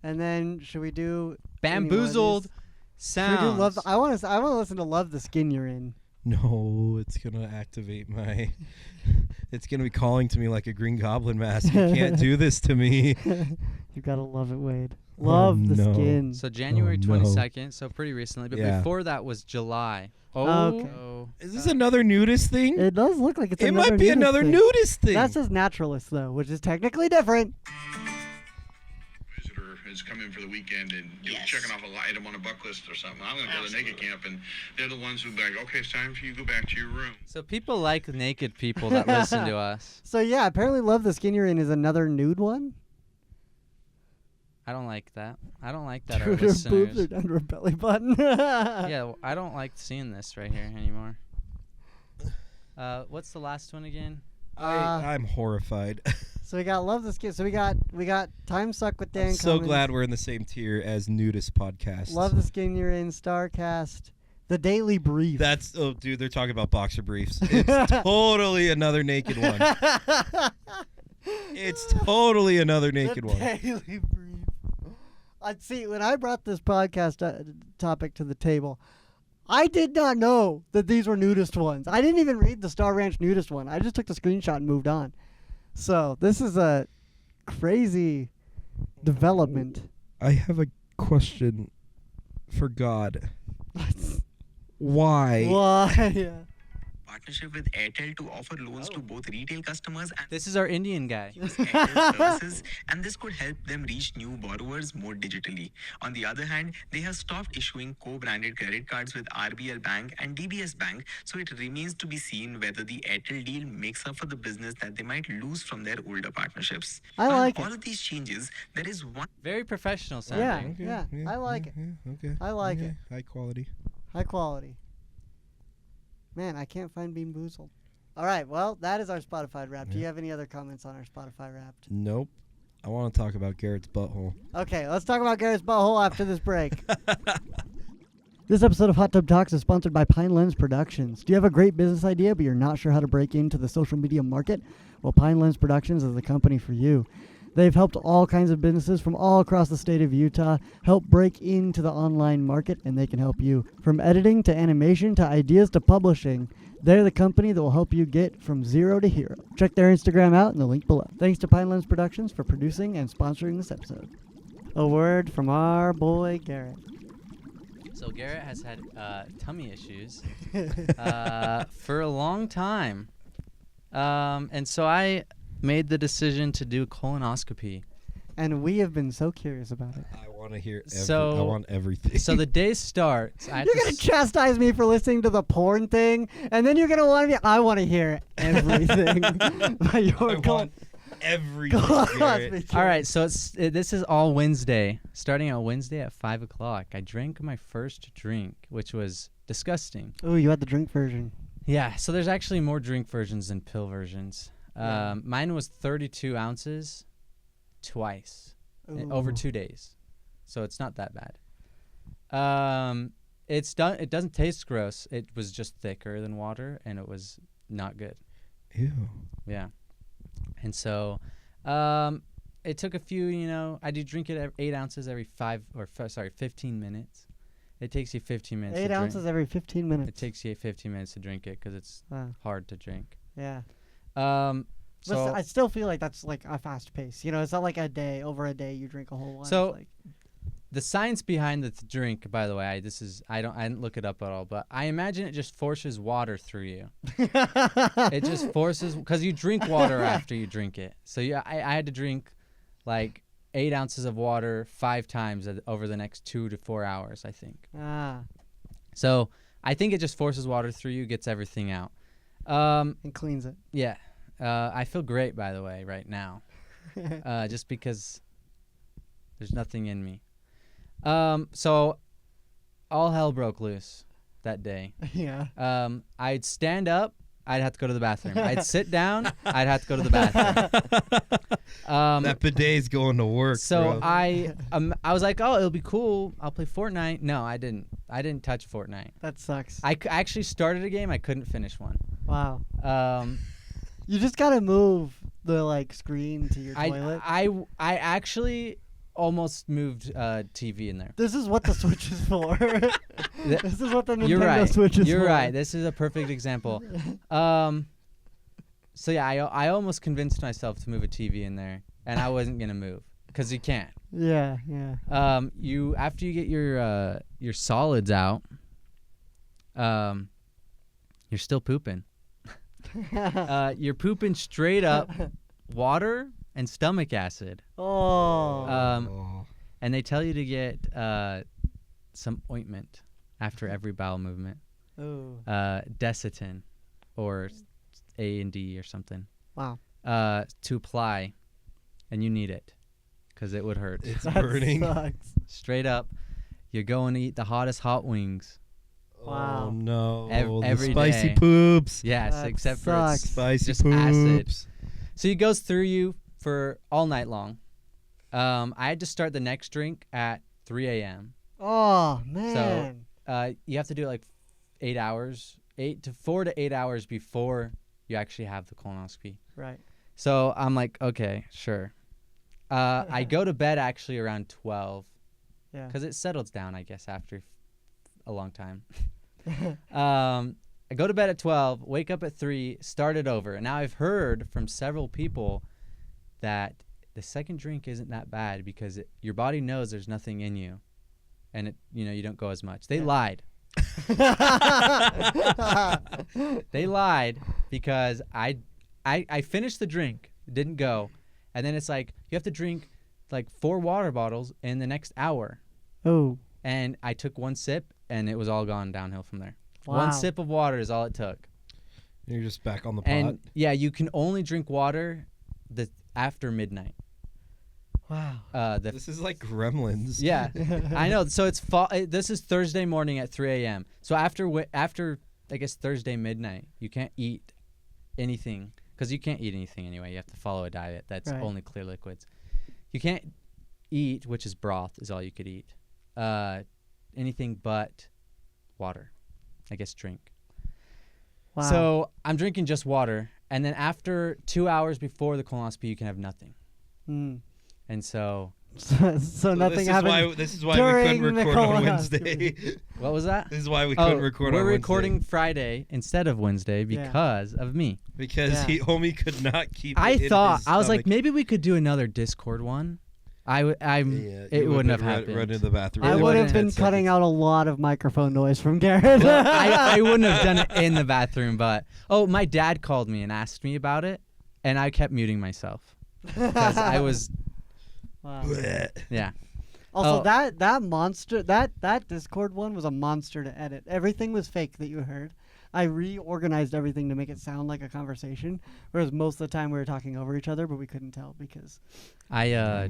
And then should we do Bamboozled Should we do Sounds. I want to listen to Love the Skin You're In. No, it's gonna activate my. It's gonna be calling to me like a Green Goblin mask. You can't do this to me. You gotta love it, Wade. Love the no. Skin. So January Oh, no. 22nd, so pretty recently. But Yeah. before that was July. Oh. Okay. Is this another nudist thing? It does look like it's It another might be nudist another thing. nudist thing. That says naturalist though, which is technically different. Visitor has come in for the weekend and you're Yes. checking off an item on a bucket list or something. I'm going to go to the naked camp, and they're the ones who be like, okay, it's time for you to go back to your room. So people like naked people that listen to us. So yeah, apparently Love the Skin You're In is another nude one. I don't like that. I don't like that our Dude, her boobs are listeners. down to her belly button. Yeah, well, I don't like seeing this right here anymore. What's the last one again? I'm horrified. So we got Love the Skin. So we got Time Suck with Dan I'm so Cummins, glad we're in the same tier as nudist podcast. Love the Skin You're In, Starcast, The Daily Brief. That's dude, they're talking about boxer briefs. It's totally another naked one. It's totally another naked one. Daily Brief. I'd see when I brought this podcast topic to the table, I did not know that these were nudist ones. I didn't even read the Star Ranch nudist one. I just took the screenshot and moved on. So this is a crazy development. I have a question for God. Why? Why? Partnership with Airtel to offer loans to both retail customers and This is our Indian guy. use Airtel services, and this could help them reach new borrowers more digitally. On the other hand, they have stopped issuing co-branded credit cards with RBL Bank and DBS Bank, so it remains to be seen whether the Airtel deal makes up for the business that they might lose from their older partnerships. I like all it. of these changes, there is one Very professional Yeah, sounding. yeah, I like it. Okay. I like it. High quality. High quality. Man, I can't find Bean Boozled. All right, well, that is our Spotify Wrapped. Do you have any other comments on our Spotify Wrapped? Nope. I want to talk about Garrett's butthole. Okay, let's talk about Garet's butthole after this break. This episode of Hot Tub Talks is sponsored by Pine Lens Productions. Do you have a great business idea, but you're not sure how to break into the social media market? Well, Pine Lens Productions is the company for you. They've helped all kinds of businesses from all across the state of Utah help break into the online market, and they can help you. From editing to animation to ideas to publishing, they're the company that will help you get from zero to hero. Check their Instagram out in the link below. Thanks to Pine Lens Productions for producing and sponsoring this episode. A word from our boy Garet. So Garet has had tummy issues for a long time. And so I made the decision to do colonoscopy. And we have been so curious about it. I want to hear. So- I want everything. So the day starts. I have You're to going to chastise me for listening to the porn thing, and then you're going to want to be, I want to hear everything. But you're I want everything. Garrett. All right, so this is all Wednesday. Starting on Wednesday at 5 o'clock, I drank my first drink, which was disgusting. Oh, you had the drink version. Yeah, so there's actually more drink versions than pill versions. Mine was 32 ounces twice over Ooh. 2 days, so it's not that bad. It doesn't taste gross. It was just thicker than water, and it was not good. Ew. Yeah. And so it took a few, I do drink it 8 ounces every 15 minutes. It takes you 15 minutes 8 to ounces drink. every 15 minutes. It takes you 15 minutes to drink it because it's hard to drink. Yeah. So I still feel like that's like a fast pace. It's not like over a day you drink a whole one. So- It's like, the science behind the drink, by the way, I didn't look it up at all, but I imagine it just forces water through you. It just forces, because you drink water after you drink it. So yeah, I had to drink like 8 ounces of water 5 times over the next 2 to 4 hours, I think. So I think it just forces water through you, gets everything out. and cleans it. Yeah. I feel great, by the way, right now. Just because there's nothing in me. So all hell broke loose that day. Yeah. I'd stand up I'd have to go to the bathroom. I'd sit down, I'd have to go to the bathroom. That bidet's going to work. So bro. I was like, oh, it'll be cool. I'll play Fortnite. No, I didn't. I didn't touch Fortnite. That sucks. I actually started a game. I couldn't finish one. Wow. Um, You just gotta move the like screen to your toilet. I actually almost moved TV in there. This is what the Switch is for. This is what the Nintendo You're right. Switch is for. You're right. This is a perfect example. So yeah, I almost convinced myself to move a TV in there, and I wasn't gonna move because you can't. Yeah, yeah. You after you get your solids out, you're still pooping. You're pooping straight up water and stomach acid. Oh. And they tell you to get some ointment after every bowel movement. Oh. Desitin or A&D or something. Wow. To apply, and you need it because it would hurt. It's That burning. sucks. Straight up, you're going to eat the hottest hot wings. Wow. Oh no. Every the spicy day. poops. Yes, That except for sucks. it's Spicy just poops. acid. So it goes through you for all night long. I had to start the next drink at 3 a.m. Oh man. You have to do it like 8 hours, 4 to 8 hours before you actually have the colonoscopy. Right. So I'm like, okay, sure. I go to bed actually around 12 Yeah. because it settles down, I guess, after a long time. I go to bed at 12, wake up at 3, start it over. And now I've heard from several people that the second drink isn't that bad because your body knows there's nothing in you, and you don't go as much. They lied. They lied because I finished the drink, didn't go, and then it's like you have to drink like 4 water bottles in the next hour. Oh. And I took one sip, and it was all gone downhill from there. Wow. One sip of water is all it took. You're just back on the pot. And yeah, you can only drink water after midnight. Wow. This is like Gremlins. Yeah, I know. So it's this is Thursday morning at 3 a.m. So after I guess Thursday midnight, you can't eat anything because you can't eat anything anyway. You have to follow a diet that's Right. only clear liquids. You can't eat, which is broth, is all you could eat. Anything but water, I guess drink. Wow. So I'm drinking just water, and then after 2 hours before the colonoscopy, you can have nothing. Mm. And so So nothing happened. This is why we during couldn't the record on colonoscopy. Wednesday. what was that? This is why we couldn't record on we're Wednesday. recording Friday instead of Wednesday Yeah. because of me. Because Yeah. homie could not keep I it in thought his I was like, stomach. maybe we could do another Discord one. Yeah, It you wouldn't have run happened. to the bathroom. I Really would wouldn't have been 10 cutting seconds. out a lot of microphone noise from Garet. Well, I wouldn't have done it in the bathroom, but my dad called me and asked me about it, and I kept muting myself because I was Wow. yeah. Also, Oh. that monster, that Discord one was a monster to edit. Everything was fake that you heard. I reorganized everything to make it sound like a conversation, whereas most of the time we were talking over each other, but we couldn't tell because. I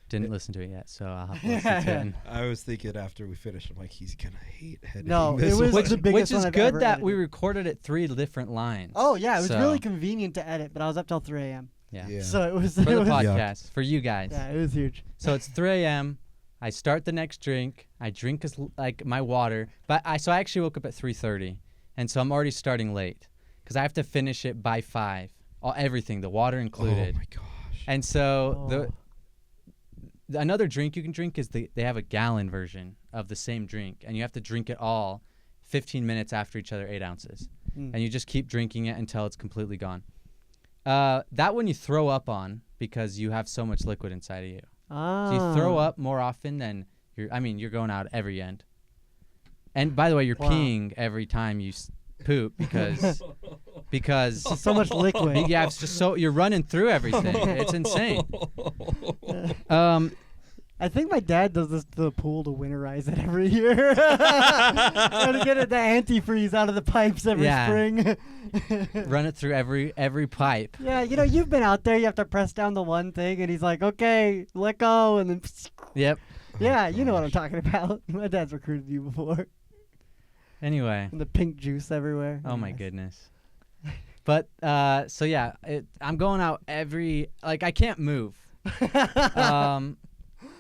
didn't listen to it yet, so I'll have to listen to it. And, I was thinking after we finished, I'm like, he's gonna hate editing No, it this was one. the biggest which is one I've good ever that we edited. recorded it 3 different lines. Oh yeah, it was So, really convenient to edit, but I was up till 3 a.m. yeah. Yeah. So it was. For it the was podcast, for you guys. Yeah, it was huge. So it's 3 a.m. I start the next drink. I drink like my water, but I actually woke up at 3:30, and so I'm already starting late because I have to finish it by 5. Everything, the water included. Oh my gosh. And so Oh. another drink you can drink is they have a gallon version of the same drink, and you have to drink it all 15 minutes after each other, 8 ounces, Mm. and you just keep drinking it until it's completely gone. That one you throw up on because you have so much liquid inside of you. Ah. So you throw up more often than you're going out every end. And by the way, you're Wow. peeing every time you poop because So much liquid. yeah, it's just so you're running through everything. It's insane. I think my dad does this to the pool to winterize it every year. Trying to get the antifreeze out of the pipes every Yeah. spring. Run it through every pipe. Yeah, you've been out there. You have to press down the one thing, and he's like, "Okay, let go," and then. Yep. Yeah, you know what I'm talking about. My dad's recruited you before. Anyway. And the pink juice everywhere. Oh my goodness. But so yeah, I'm going out I can't move.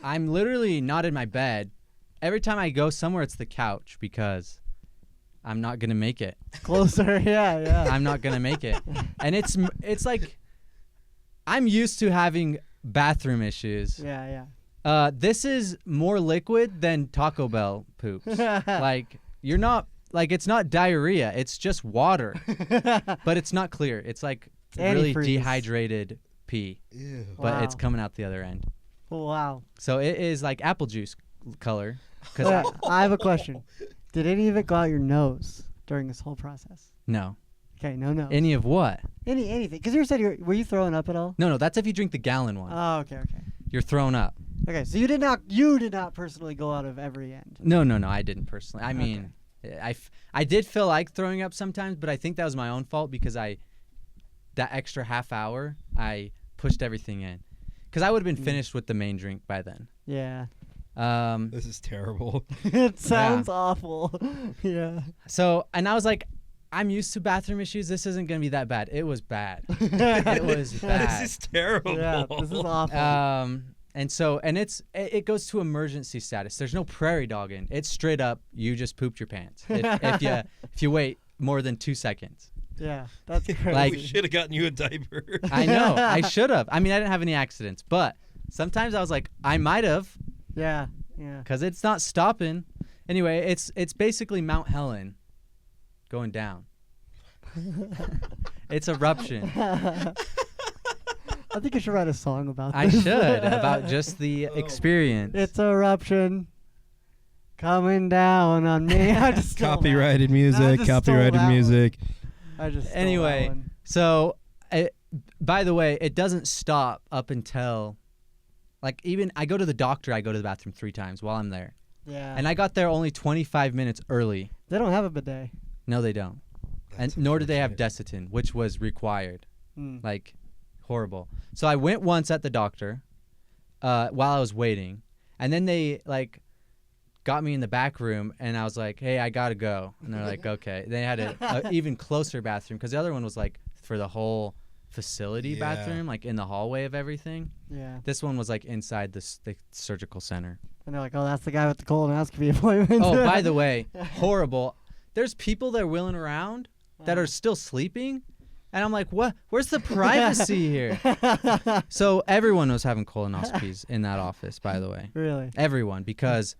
I'm literally not in my bed. Every time I go somewhere, it's the couch because I'm not gonna make it. Closer, yeah. I'm not gonna make it, and it's like I'm used to having bathroom issues. Yeah. This is more liquid than Taco Bell poops. Like you're not like it's not diarrhea. It's just water, but it's not clear. It's like really dehydrated pee, but it's coming out the other end. Wow. So it is like apple juice color. I have a question. Did any of it go out your nose during this whole process? No. Okay, no. Any of what? Anything. Because you said were you throwing up at all? No. That's if you drink the gallon one. Oh, okay. You're throwing up. Okay, so you did not personally go out of every end. No, I didn't personally. I mean, I did feel like throwing up sometimes, but I think that was my own fault because that extra half hour, I pushed everything in. Because I would have been finished with the main drink by then. Yeah. This is terrible. It sounds awful. Yeah. So, and I was like, I'm used to bathroom issues. This isn't going to be that bad. It was bad. It was bad. This is terrible. Yeah, this is awful. And it goes to emergency status. There's no prairie dogging. It's straight up, you just pooped your pants. If you wait more than 2 seconds. Yeah, that's crazy. Like, we should have gotten you a diaper. I know. I should have. I mean, I didn't have any accidents, but sometimes I was like, I might have. Yeah. Because it's not stopping. Anyway, it's basically Mount Helen going down. It's eruption. I think you should write a song about this. I should, about just the experience. It's eruption coming down on me. I just Copyrighted music. Copyrighted music. I just anyway. So, by the way, it doesn't stop up until, like, even I go to the doctor. I go to the bathroom 3 times while I'm there. Yeah. And I got there only 25 minutes early. They don't have a bidet. No, they don't. And nor do they have Desitin, which was required. Like, horrible. So I went once at the doctor while I was waiting, and then they got me in the back room, and I was like, hey, I gotta go. And they're like, okay. They had a even closer bathroom because the other one was like for the whole facility bathroom, like in the hallway of everything. Yeah. This one was like inside the surgical center. And they're like, oh, that's the guy with the colonoscopy appointment. Oh, by the way, horrible. There's people that are wheeling around that are still sleeping. And I'm like, what? Where's the privacy here? So everyone was having colonoscopies in that office, by the way. Really? Everyone, because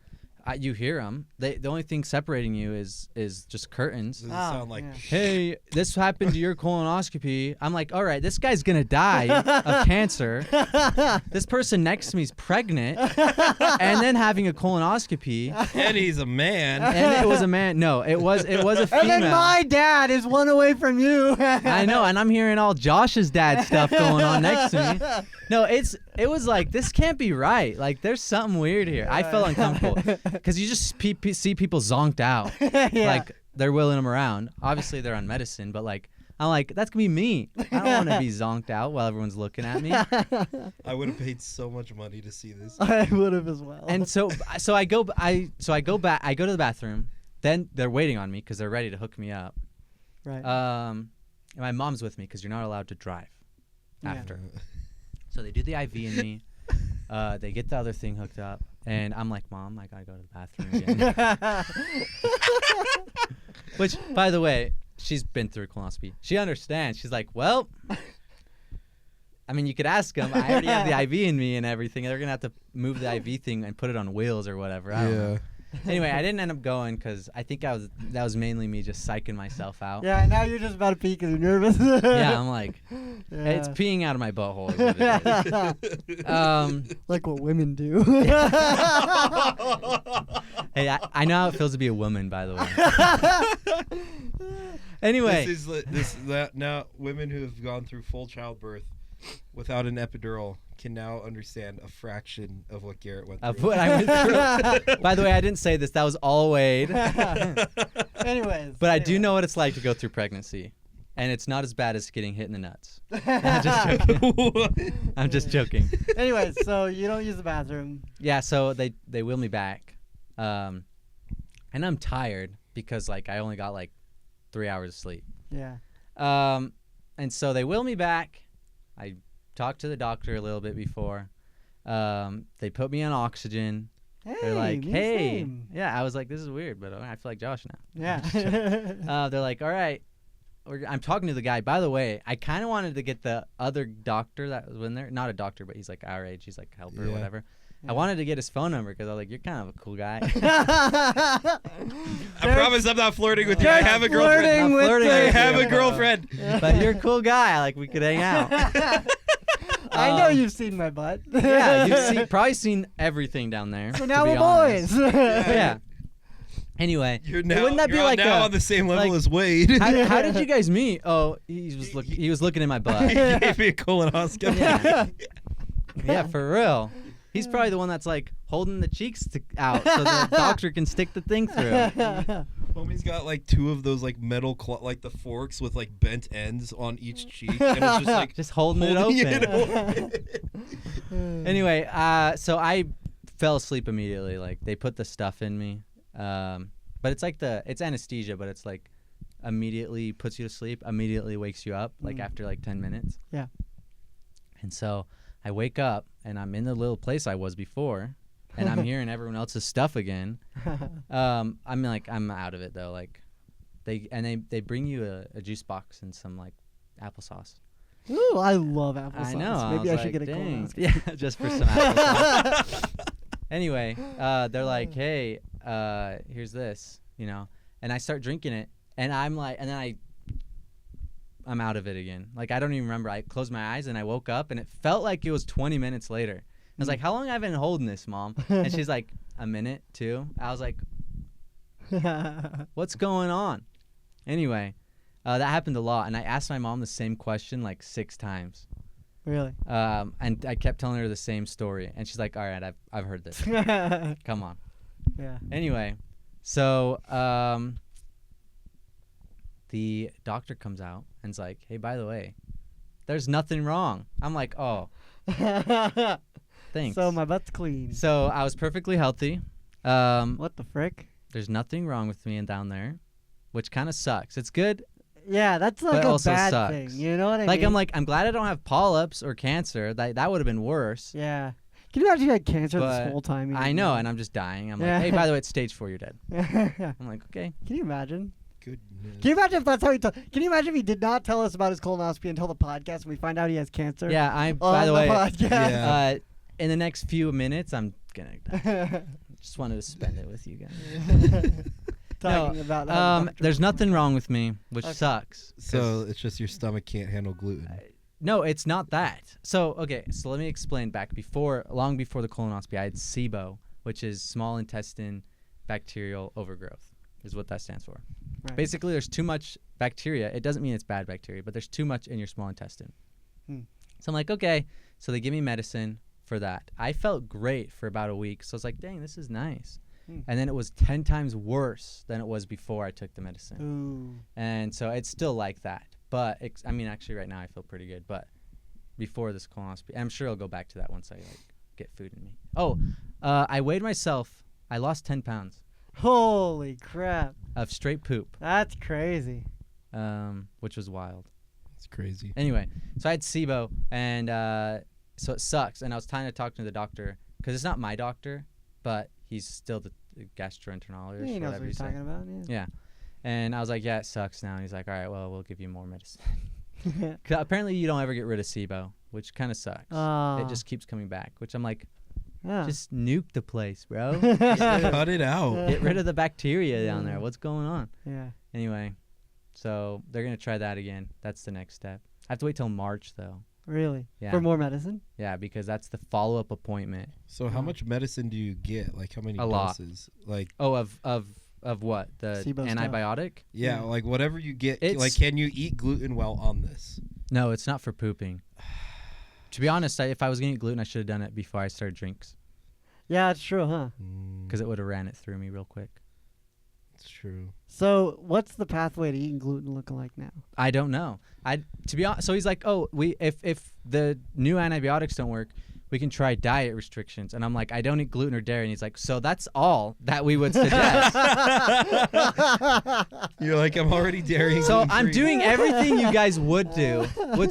you hear them. The only thing separating you is just curtains. Does it sound like, hey, this happened to your colonoscopy. I'm like, all right, this guy's going to die of cancer. This person next to me is pregnant and then having a colonoscopy. And he's a man. And it was a man. No, it was a female. And then my dad is one away from you. I know, and I'm hearing all Josh's dad stuff going on next to me. No, it was like, this can't be right. Like, there's something weird here. I felt uncomfortable because you just see people zonked out. Like, they're wheeling them around. Obviously, they're on medicine, but like, I'm like, that's going to be me. I don't want to be zonked out while everyone's looking at me. I would have paid so much money to see this. I would have as well. And so I go back. I go to the bathroom. Then they're waiting on me because they're ready to hook me up. Right. And my mom's with me because you're not allowed to drive after. So they do the IV in me. They get the other thing hooked up. And I'm like, Mom, I got to go to the bathroom again. Which, by the way, she's been through a colonoscopy. She understands. She's like, well, I mean, you could ask them. I already have the IV in me and everything. They're going to have to move the IV thing and put it on wheels or whatever. I don't know. Anyway, I didn't end up going because I think that was mainly me just psyching myself out. Yeah, now you're just about to pee because you're nervous. Yeah, I'm like, it's peeing out of my butthole. Is what it is. Like what women do. Hey, I know how it feels to be a woman, by the way. Anyway. Now women who have gone through full childbirth without an epidural can now understand a fraction of what Garrett went through. Of what I went through. By the way, I didn't say this. That was all Wade. Anyways. But I do know what it's like to go through pregnancy. And it's not as bad as getting hit in the nuts. I'm just joking. I'm just joking. Anyways, so you don't use the bathroom. Yeah, so they wheel me back. And I'm tired because like I only got like 3 hours of sleep. Yeah. And so they wheel me back. I talked to the doctor a little bit before. They put me on oxygen. They're like, hey. Same. Yeah, I was like, this is weird, but I feel like Josh now. Yeah. They're like, all right. I'm talking to the guy. By the way, I kind of wanted to get the other doctor that was in there. Not a doctor, but he's like our age. He's like helper or whatever. I wanted to get his phone number because I was like, you're kind of a cool guy. I promise I'm not flirting with you. I have a girlfriend. I have a girlfriend. But you're a cool guy. Like, we could hang out. I know you've seen my butt. Yeah, you've probably seen everything down there. So now we're boys. Yeah. Anyway, Wouldn't that be you're like now on the same level as Wade? How did you guys meet? Oh, he was looking in my butt. He gave me a colonoscopy. Yeah, for real. He's probably the one that's like holding the cheeks out so the doctor can stick the thing through. Homie's got like 2 of those like metal like the forks with like bent ends on each cheek, and it's just like holding it open. Anyway, so I fell asleep immediately. Like, they put the stuff in me, but it's like it's anesthesia, but it's like immediately puts you to sleep, immediately wakes you up like after like 10 minutes. Yeah. And so I wake up and I'm in the little place I was before, and I'm hearing everyone else's stuff again. I'm out of it though. Like, they bring you a juice box and some like applesauce. Ooh, I love applesauce. I know. Maybe I should like, get a colonoscopy. Yeah, just for some applesauce. Anyway, they're like, hey, here's this, and I start drinking it, and I'm like, and then I'm out of it again. Like, I don't even remember. I closed my eyes and I woke up, and it felt like it was 20 minutes later. I was like, how long have I been holding this, Mom? And she's like, a minute, 2. I was like, what's going on? Anyway, that happened a lot, and I asked my mom the same question like 6 times. Really? And I kept telling her the same story, and she's like, all right, I've heard this. Come on. Yeah. Anyway, so the doctor comes out and's like, hey, by the way, there's nothing wrong. I'm like, oh, thanks. So my butt's clean. So I was perfectly healthy. What the frick? There's nothing wrong with me and down there, which kind of sucks. It's good. Yeah, that's like a bad sucks. thing. You know what I mean? I'm glad I don't have polyps or cancer. That would have been worse. Yeah. Can you imagine you had cancer this whole time? I know, and I'm just dying. I'm like, hey, by the way, it's stage 4. You're dead. I'm like, okay. Can you imagine? Goodness. Can you imagine if that's how he told? Can you imagine if he did not tell us about his colonoscopy until the podcast and we find out he has cancer? Yeah, by the way, podcast? in the next few minutes, I'm gonna die. Just wanted to spend it with you guys. Talking about there's nothing wrong with me, which sucks. So it's just your stomach can't handle gluten. No, it's not that. So let me explain back long before the colonoscopy, I had SIBO, which is small intestine bacterial overgrowth, is what that stands for. Right. Basically, there's too much bacteria. It doesn't mean it's bad bacteria, but there's too much in your small intestine. So I'm like, okay. So they give me medicine for that. I felt great for about a week. So I was like, dang, this is nice. And then it was 10 times worse than it was before I took the medicine. Ooh. And so it's still like that. But, actually right now I feel pretty good. But before this colonoscopy, and I'm sure I'll go back to that once I get food in me. Oh, I weighed myself. I lost 10 pounds. Holy crap. Of straight poop. That's crazy. Which was wild. It's crazy. Anyway, so I had SIBO, and so it sucks. And I was trying to talk to the doctor, because it's not my doctor, but he's still the gastroenterologist. He knows what he's talking about. Yeah. And I was like, yeah, it sucks now. And he's like, all right, well, we'll give you more medicine. Apparently you don't ever get rid of SIBO, which kind of sucks. It just keeps coming back, which I'm like, just nuke the place, bro. Cut it out. Get rid of the bacteria down there. What's going on? Yeah. Anyway, so they're going to try that again. That's the next step. I have to wait till March, though. Really? Yeah. For more medicine? Yeah, because that's the follow-up appointment. So how much medicine do you get? Like how many doses? Like of what? The SIBO antibiotic? Stuff. Yeah, like whatever you get. Like, can you eat gluten while on this? No, it's not for pooping. To be honest, if I was going to eat gluten, I should have done it before I started drinks. Yeah, it's true, huh? Because it would have ran it through me real quick. It's true. So what's the pathway to eating gluten looking like now? I don't know. To be honest, so he's like, oh, if the new antibiotics don't work, we can try diet restrictions. And I'm like, I don't eat gluten or dairy. And he's like, so that's all that we would suggest. You're like, I'm already dairy. So I'm doing everything you guys would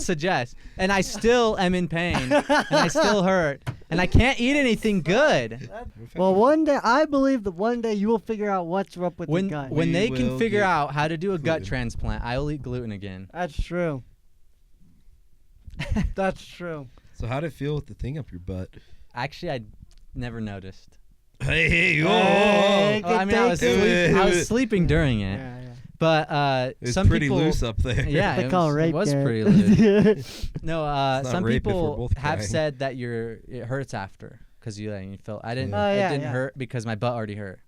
suggest. And I still am in pain. And I still hurt. And I can't eat anything good. Well, one day, I believe that one day you will figure out what's up with the gut. When they can will figure get out how to do a gut gluten. transplant, I will eat gluten again. That's true. That's true. So how'd it feel with the thing up your butt? Actually, I never noticed. Hey, oh, Hey, I mean, I was sleeping during it. Yeah. But it's some pretty people, loose up there. Yeah, They it call was, rape it was Garet. pretty loose. No, It's not some rape if we're people both have crying. said that it hurts after because you felt. I didn't. Yeah. Oh, it yeah, didn't yeah. hurt because my butt already hurt.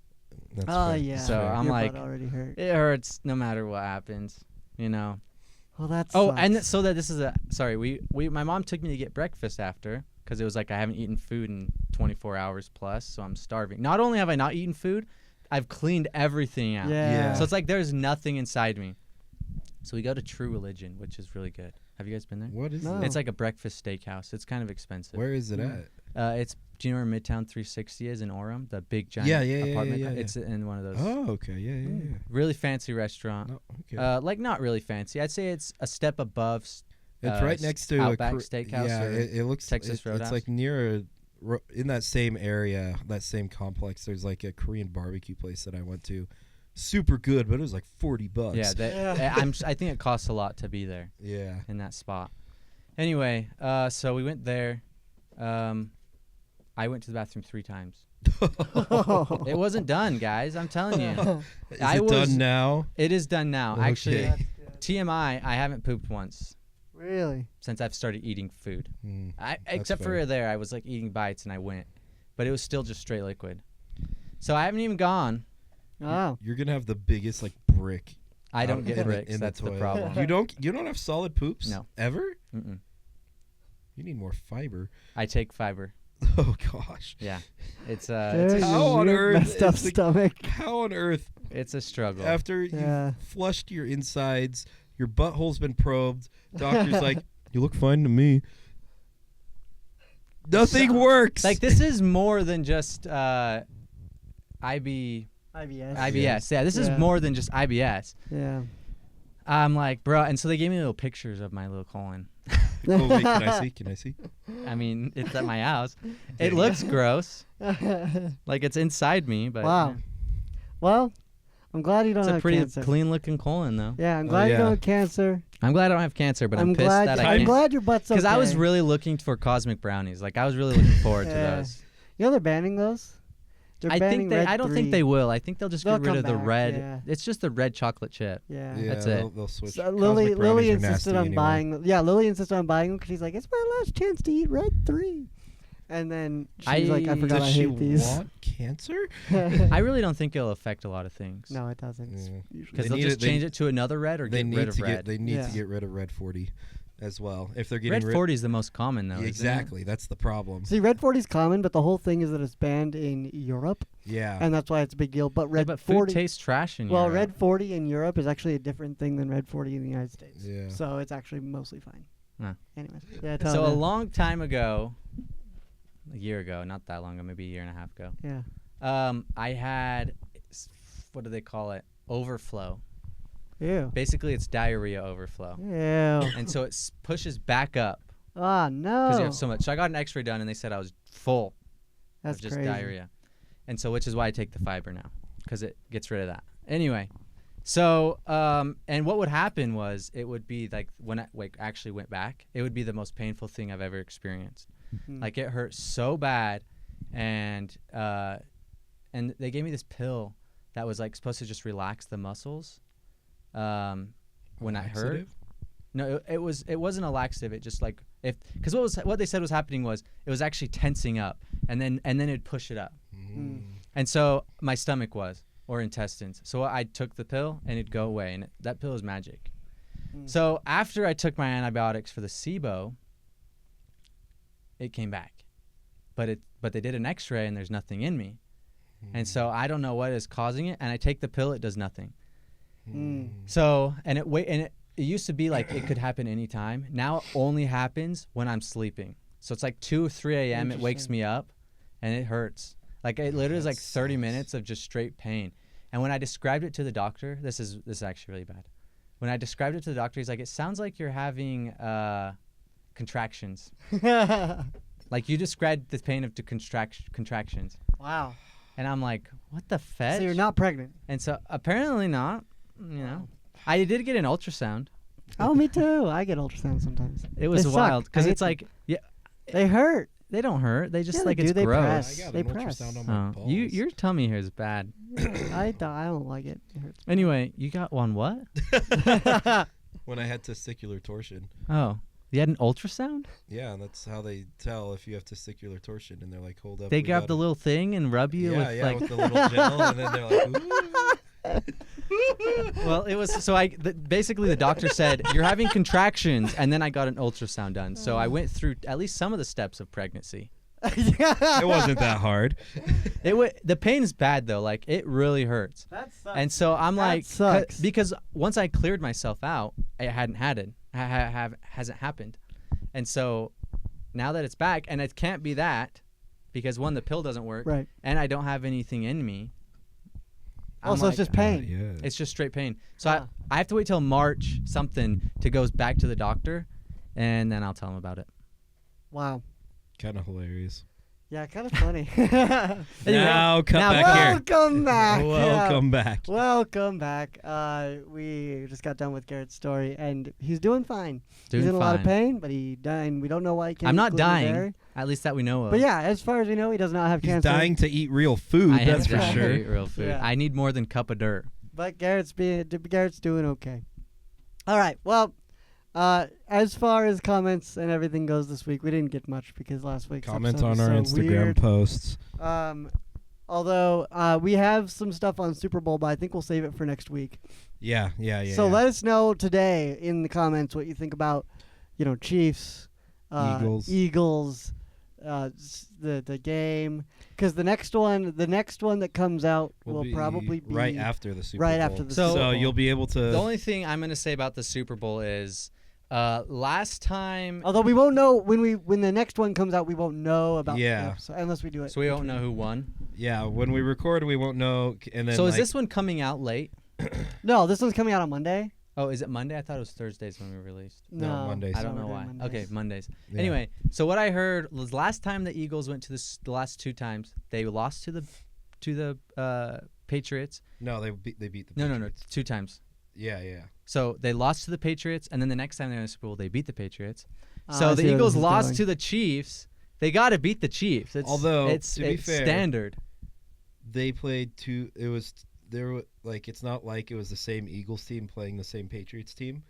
That's Oh fair. yeah. So I'm Your like, butt already hurt. It hurts no matter what happens, Well, that's. so that this is my mom took me to get breakfast after because it was like I haven't eaten food in 24 hours plus, so I'm starving. Not only have I not eaten food, I've cleaned everything out. Yeah. So it's like there's nothing inside me. So we go to True Religion, which is really good. Have you guys been there? What is No. it? It's like a breakfast steakhouse. It's kind of expensive. Where is it at? Do you know where Midtown 360 is in Orem? The big giant Yeah, apartment. yeah. It's in one of those. Oh, okay. Yeah. Really fancy restaurant. Oh, okay. Like not really fancy. I'd say it's a step above. It's right next to Outback a Steakhouse. Yeah, or it looks Texas It's Roadhouse. like near in that same area, that same complex. There's like a Korean barbecue place that I went to. Super good, but it was like $40. Yeah, I think it costs a lot to be there. Yeah. In that spot. Anyway, so we went there. I went to the bathroom 3 times. It wasn't done, guys. I'm telling you. Is it done now? It is done now. Okay. Actually, TMI, I haven't pooped once Really? since I've started eating food. Except fair. for there, I was like eating bites and I went, but it was still just straight liquid. So I haven't even gone. Oh. You're gonna have the biggest like brick. I don't out get in the- bricks. in That's the toilet. problem. You don't have solid poops? No. Ever? Mm-mm. You need more fiber. I take fiber. Oh gosh. Yeah, it's There's a, your how on weird earth messed up is the- stomach. How on earth, it's a struggle. after Yeah. you've flushed your insides, your butthole's been probed, doctor's like, you look fine to me. Nothing works. Like this is more than just IBS. IBS. Yeah, this is Yeah. more than just IBS. Yeah. I'm like, bro, and so they gave me little pictures of my little colon. Oh, wait, can I see? Can I see? I mean, it's at my house. It looks gross, like it's inside me, but Wow. Well, I'm glad you don't it's a have pretty cancer. clean-looking colon, though. Yeah, I'm glad you yeah. don't have cancer. I'm glad I don't have cancer, but I'm pissed glad. that I I'm can't. glad your butt's okay. Because I was really looking for cosmic brownies. Like I was really looking forward to Yeah. those. You know they're banning those. They're banning Red I don't 3. think they will. I think they'll just They'll get rid come of the back, red. yeah. It's just the red chocolate chip. Yeah. Yeah, That's it. They'll switch. So Cosmic Lily brownies are insisted nasty on anyway. buying. Yeah, Lily insisted on buying them because she's like, it's my last chance to eat Red 3. And then she's like, I forgot Does I she hate these. want cancer? I really don't think it'll affect a lot of things. No, it doesn't. It's Yeah. usually- Because They they'll need just it- change it to another red or They get need rid of to red. get. They need Yeah. to get rid of Red 40, as well. If they're getting Red 40 is the most common, though. isn't it? Exactly. That's the problem. See, Red 40 is common, but the whole thing is that it's banned in Europe, Yeah. and that's why it's a big deal. But Yeah, Red but 40, food tastes trash in well, Europe. Red 40 in Europe is actually a different thing than Red 40 in the United States. Yeah. So it's actually mostly fine. Huh. Anyways, yeah. Tell So a them. long time ago, a year ago, not that long ago, maybe a year and a half ago, Yeah. I had, what do they call it? Overflow. Ew. Basically, it's diarrhea overflow. Ew. And so it pushes back up Ah, no. because you have so much. So I got an x-ray done and they said I was full That's of just crazy. diarrhea. And so which is why I take the fiber now because it gets rid of that. Anyway, so and what would happen was it would be like when I actually went back, it would be the most painful thing I've ever experienced. Mm. Like it hurt so bad, and they gave me this pill that was like supposed to just relax the muscles. When I heard, Laxative? no, it wasn't a laxative. It just like because what they said was happening was it was actually tensing up, and then it'd push it up, and so my stomach was or intestines. So I took the pill and it'd go away, and that pill is magic. So after I took my antibiotics for the SIBO, it came back, but they did an X-ray and there's nothing in me, and so I don't know what is causing it. And I take the pill, it does nothing. Mm. So it used to be like it could happen anytime. Now it only happens when I'm sleeping. So it's like 2 or 3 a.m. It wakes Interesting. me up, and it hurts. Like it literally is like 30 minutes of just straight pain. And when I described it to the doctor, this is actually really bad. When I described it to the doctor, he's like, it sounds like you're having contractions. Like you described the pain of the contractions. Wow. And I'm like, what the fetch? So you're not pregnant. And so apparently not. You know, I did get an ultrasound. Oh, me too. I get ultrasounds sometimes. It was They suck. wild because I it's hate like, yeah, They hurt. they don't hurt. They just Yeah, like they it's do. They gross. press. I got They an press. ultrasound on my Oh, balls. your tummy hair is bad. I don't like it. It hurts. Anyway, you got one what? When I had testicular torsion. Oh, you had an ultrasound? Yeah, and that's how they tell if you have testicular torsion, and they're like, hold up. They we grab got the it. little thing and rub you Yeah, with yeah, like. with the little gel, and then they're like, ooh. Well, it was so basically the doctor said you're having contractions, and then I got an ultrasound done. So I went through at least some of the steps of pregnancy. It wasn't that hard. The pain is bad though. Like it really hurts. That sucks. And so I'm That like, sucks. because once I cleared myself out, it hadn't had it, hasn't happened, and so now that it's back, and it can't be that, because one, the pill doesn't work, Right. and I don't have anything in me. I'm Also, it's like, just pain. Yeah. it's just straight pain. So Huh. I have to wait till March something to go back to the doctor, and then I'll tell him about it. Wow. Kind of hilarious. Yeah, kind of funny. Now, cut now back here. Welcome back. Welcome back. Welcome back. We just got done with Garrett's story, and he's doing fine. Doing he's in a lot of fine. pain, but he died. We don't know why he can't. I'm not eat gluten dying, dairy. at least that we know of. But yeah, as far as we know, he does not have He's cancer. dying to eat real food, I am that's for dying to sure. eat real food. Yeah. I need more than cup of dirt. But Garrett's doing okay. All right. Well, as far as comments and everything goes this week, we didn't get much because last week's Comment episode on was our so Instagram weird. posts. Although we have some stuff on Super Bowl, but I think we'll save it for next week. Yeah. So let us know today in the comments what you think about, Chiefs, Eagles, the game, because the next one that comes out will probably be right after the Super Bowl. right after the So- Super So Bowl. you'll be able to. The only thing I'm going to say about the Super Bowl is last time. Although we won't know when the next one comes out, we won't know about the Yeah. episode, unless we do it. So we don't know who won. Yeah, when we record, we won't know. And then So is this one coming out late? No, this one's coming out on Monday. Oh, is it Monday? I thought it was Thursdays when we released. No, Mondays. I don't we're know doing why. Mondays. Okay, Mondays. Yeah. Anyway, so what I heard was last time the Eagles went to the last 2 times, they lost to the Patriots. No, they beat the No, Patriots. 2 times. Yeah. So they lost to the Patriots, and then the next time they're in the Super Bowl, they beat the Patriots. I So see the where Eagles this is lost going. to the Chiefs. They got to beat the Chiefs. Although, it's to be fair, standard. They played two. It was there. Like it's not like it was the same Eagles team playing the same Patriots team.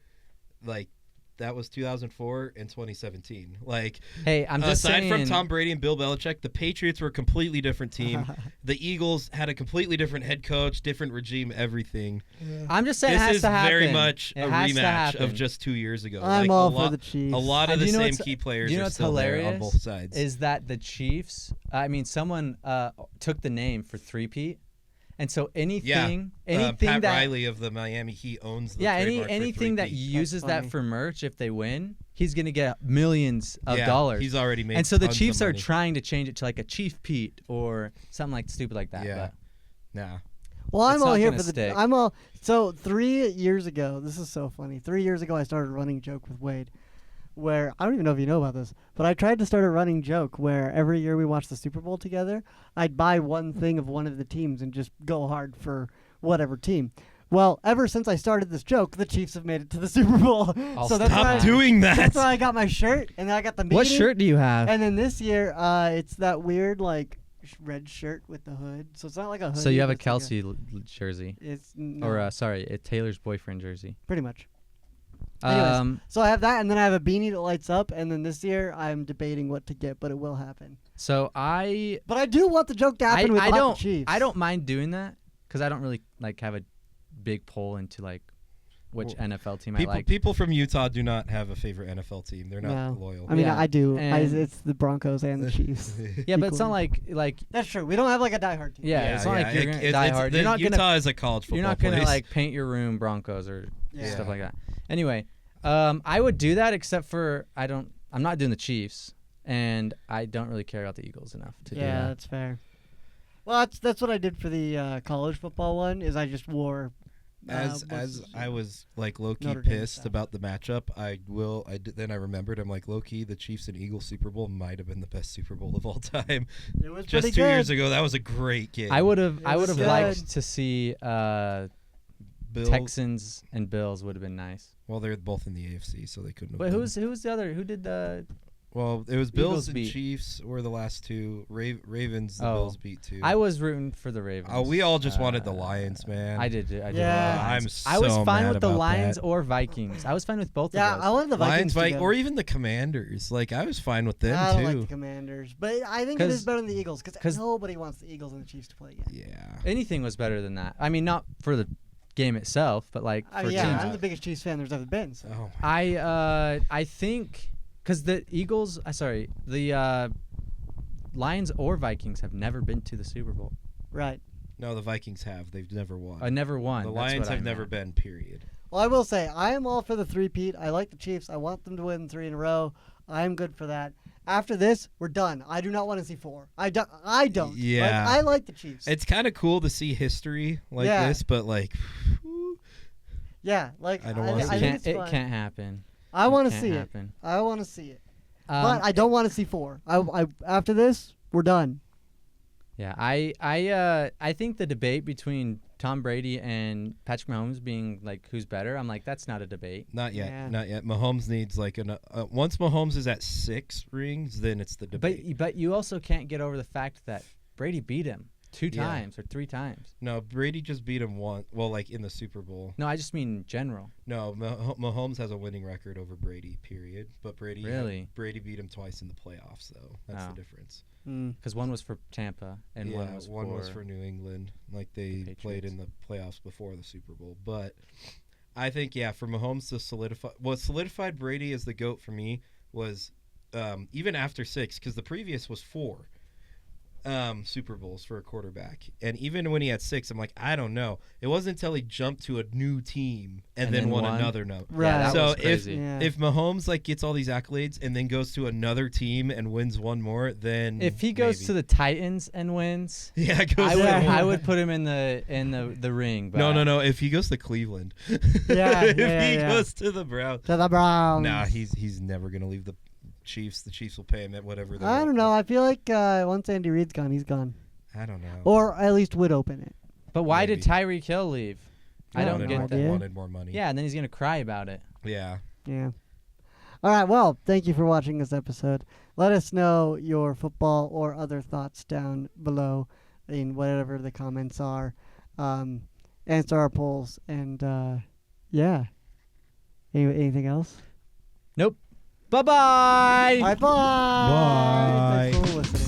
Like that was 2004 and 2017. Like Hey, I'm just aside saying. from Tom Brady and Bill Belichick, the Patriots were a completely different team. The Eagles had a completely different head coach, different regime, everything. I'm just saying it This has is to happen. very much It a has to rematch happen. of just 2 years ago. I'm like all a for lot, the Chiefs. A lot of And the do you know same what's- key players do you know are what's still there on hilarious? both sides. Is that the Chiefs? I mean, someone took the name for three-peat, and so anything Pat that Riley of the Miami Heat owns the trademark for anything that three-peat. uses that funny. for merch, if they win, he's gonna get millions of Yeah, dollars. He's already made. And so the tons of Chiefs are money. trying to change it to like a Chief Pete or something like stupid like that. Yeah. But Nah. Well, I'm It's all not here gonna for the. stick. I'm all. So 3 years ago, this is so funny. 3 years ago, I started a running joke with Wade, where I don't even know if you know about this, but I tried to start a running joke where every year we watch the Super Bowl together, I'd buy one thing of one of the teams and just go hard for whatever team. Well, ever since I started this joke, the Chiefs have made it to the Super Bowl. I'll so that's Stop why doing that. That's why I got my shirt, and then I got the. what beanie, shirt do you have? And then this year, it's that weird like red shirt with the hood. So it's not like a hoodie. So you have a but it's like Kelsey jersey, It's no, or sorry, a Taylor's boyfriend jersey. pretty much. Anyways. Um, So I have that, and then I have a beanie that lights up, and then this year I'm debating what to get, but it will happen. so I But I do want the joke to happen with the Chiefs. I don't mind doing that because I don't really like have a big pull into like which Well, NFL team People, I like. people from Utah do not have a favorite NFL team. They're not No. loyal. I mean, Yeah, I do. and- It's the Broncos and the Chiefs. Yeah, but it's not equally. like That's true. We don't have like a diehard team. yeah, it's not like you're gonna die hard. The You're not Utah gonna is a college football you're not gonna place. like paint your room Broncos or Yeah. stuff like that. Anyway, I would do that except for I'm not doing the Chiefs. and I don't really care about the Eagles enough to do Yeah, that. that's fair. Well, that's what I did for the college football one. Is I just wore. As I was like low key Notre Dame pissed style. about the matchup, then I remembered I'm like low key the Chiefs and Eagles Super Bowl might have been the best Super Bowl of all time. It was Just pretty 2 years good. ago, that was a great game. I would have was good. liked to see Bills, Texans and Bills would have been nice. well, they're both in the AFC, so they couldn't have. Wait, been. who's the other? Who did the? Well, it was Eagles Bills and beat. Chiefs were the last two. Ravens, the Oh. Bills beat too. I was rooting for the Ravens. Oh, we all just wanted the Lions, man. I did. I did. Yeah. I'm I was so fine mad with the about Lions that. or Vikings. I was fine with both Yeah, of I those. wanted the Vikings Lions, to go. or even the Commanders. Like I was fine with them I don't too. like the Commanders, but I think it 'Cause- is better than the Eagles because 'cause- nobody wants the Eagles and the Chiefs to play again. Yeah. Anything was better than that. I mean, not for the game itself, but like I for mean, yeah, teams. I'm the biggest Chiefs fan there's ever been. So. Oh my. I think because the Eagles, the Lions or Vikings have never been to the Super Bowl. Right. No, the Vikings have. They've never won. I never won. The That's Lions what I have never meant. been. Period. Well, I will say I am all for the three-peat. I like the Chiefs. I want them to win 3 in a row. I am good for that. After this, we're done. I do not want to see 4. I don't. Yeah. Like, I like the Chiefs. It's kind of cool to see history like Yeah. this, but like, yeah. Like I don't wanna see I It think can't, it's it fine. can't happen. I It want to can't see happen. it. I want to see it. Um, But I don't want to see 4. I after this, we're done. Yeah, I think the debate between Tom Brady and Patrick Mahomes being like who's better, I'm like that's not a debate. not yet. Yeah. Not yet. Mahomes needs like once Mahomes is at 6 rings, then it's the debate. But you also can't get over the fact that Brady beat him 2 Yeah. times or 3 times. No, Brady just beat him once. Well, like in the Super Bowl. No, I just mean in general. No, Mahomes has a winning record over Brady. Period. But Brady Brady beat him twice in the playoffs, though. That's Oh. the difference. Because one was for Tampa and yeah, one was for New England. Like they played Patriots. in the playoffs before the Super Bowl. But I think for Mahomes to solidify, what solidified Brady as the GOAT for me was even after 6, because the previous was 4 Super Bowls for a quarterback, and even when he had 6, I'm like, I don't know. It wasn't until he jumped to a new team and then won another no. Right. Yeah, that So was crazy. if Mahomes like gets all these accolades and then goes to another team and wins one more, then If he goes maybe. to the Titans and wins, yeah, goes I to would the- I would put him in the ring. But No. If he goes to Cleveland, Yeah, if yeah, he yeah. goes to the Browns, To the Browns. nah, he's never gonna leave the Chiefs. The Chiefs will pay him at whatever. I don't know. I feel like once Andy Reid's gone, he's gone. I don't know. Or at least would open it. But why Maybe. did Tyreek Hill leave? I don't wanted get more, that. idea. Wanted more money. Yeah, and then he's gonna cry about it. Yeah. Yeah. All right. Well, thank you for watching this episode. Let us know your football or other thoughts down below in whatever the comments are. Answer our polls. And, yeah. Anything else? Nope. Bye-bye. All right, bye. Bye. Thanks for listening.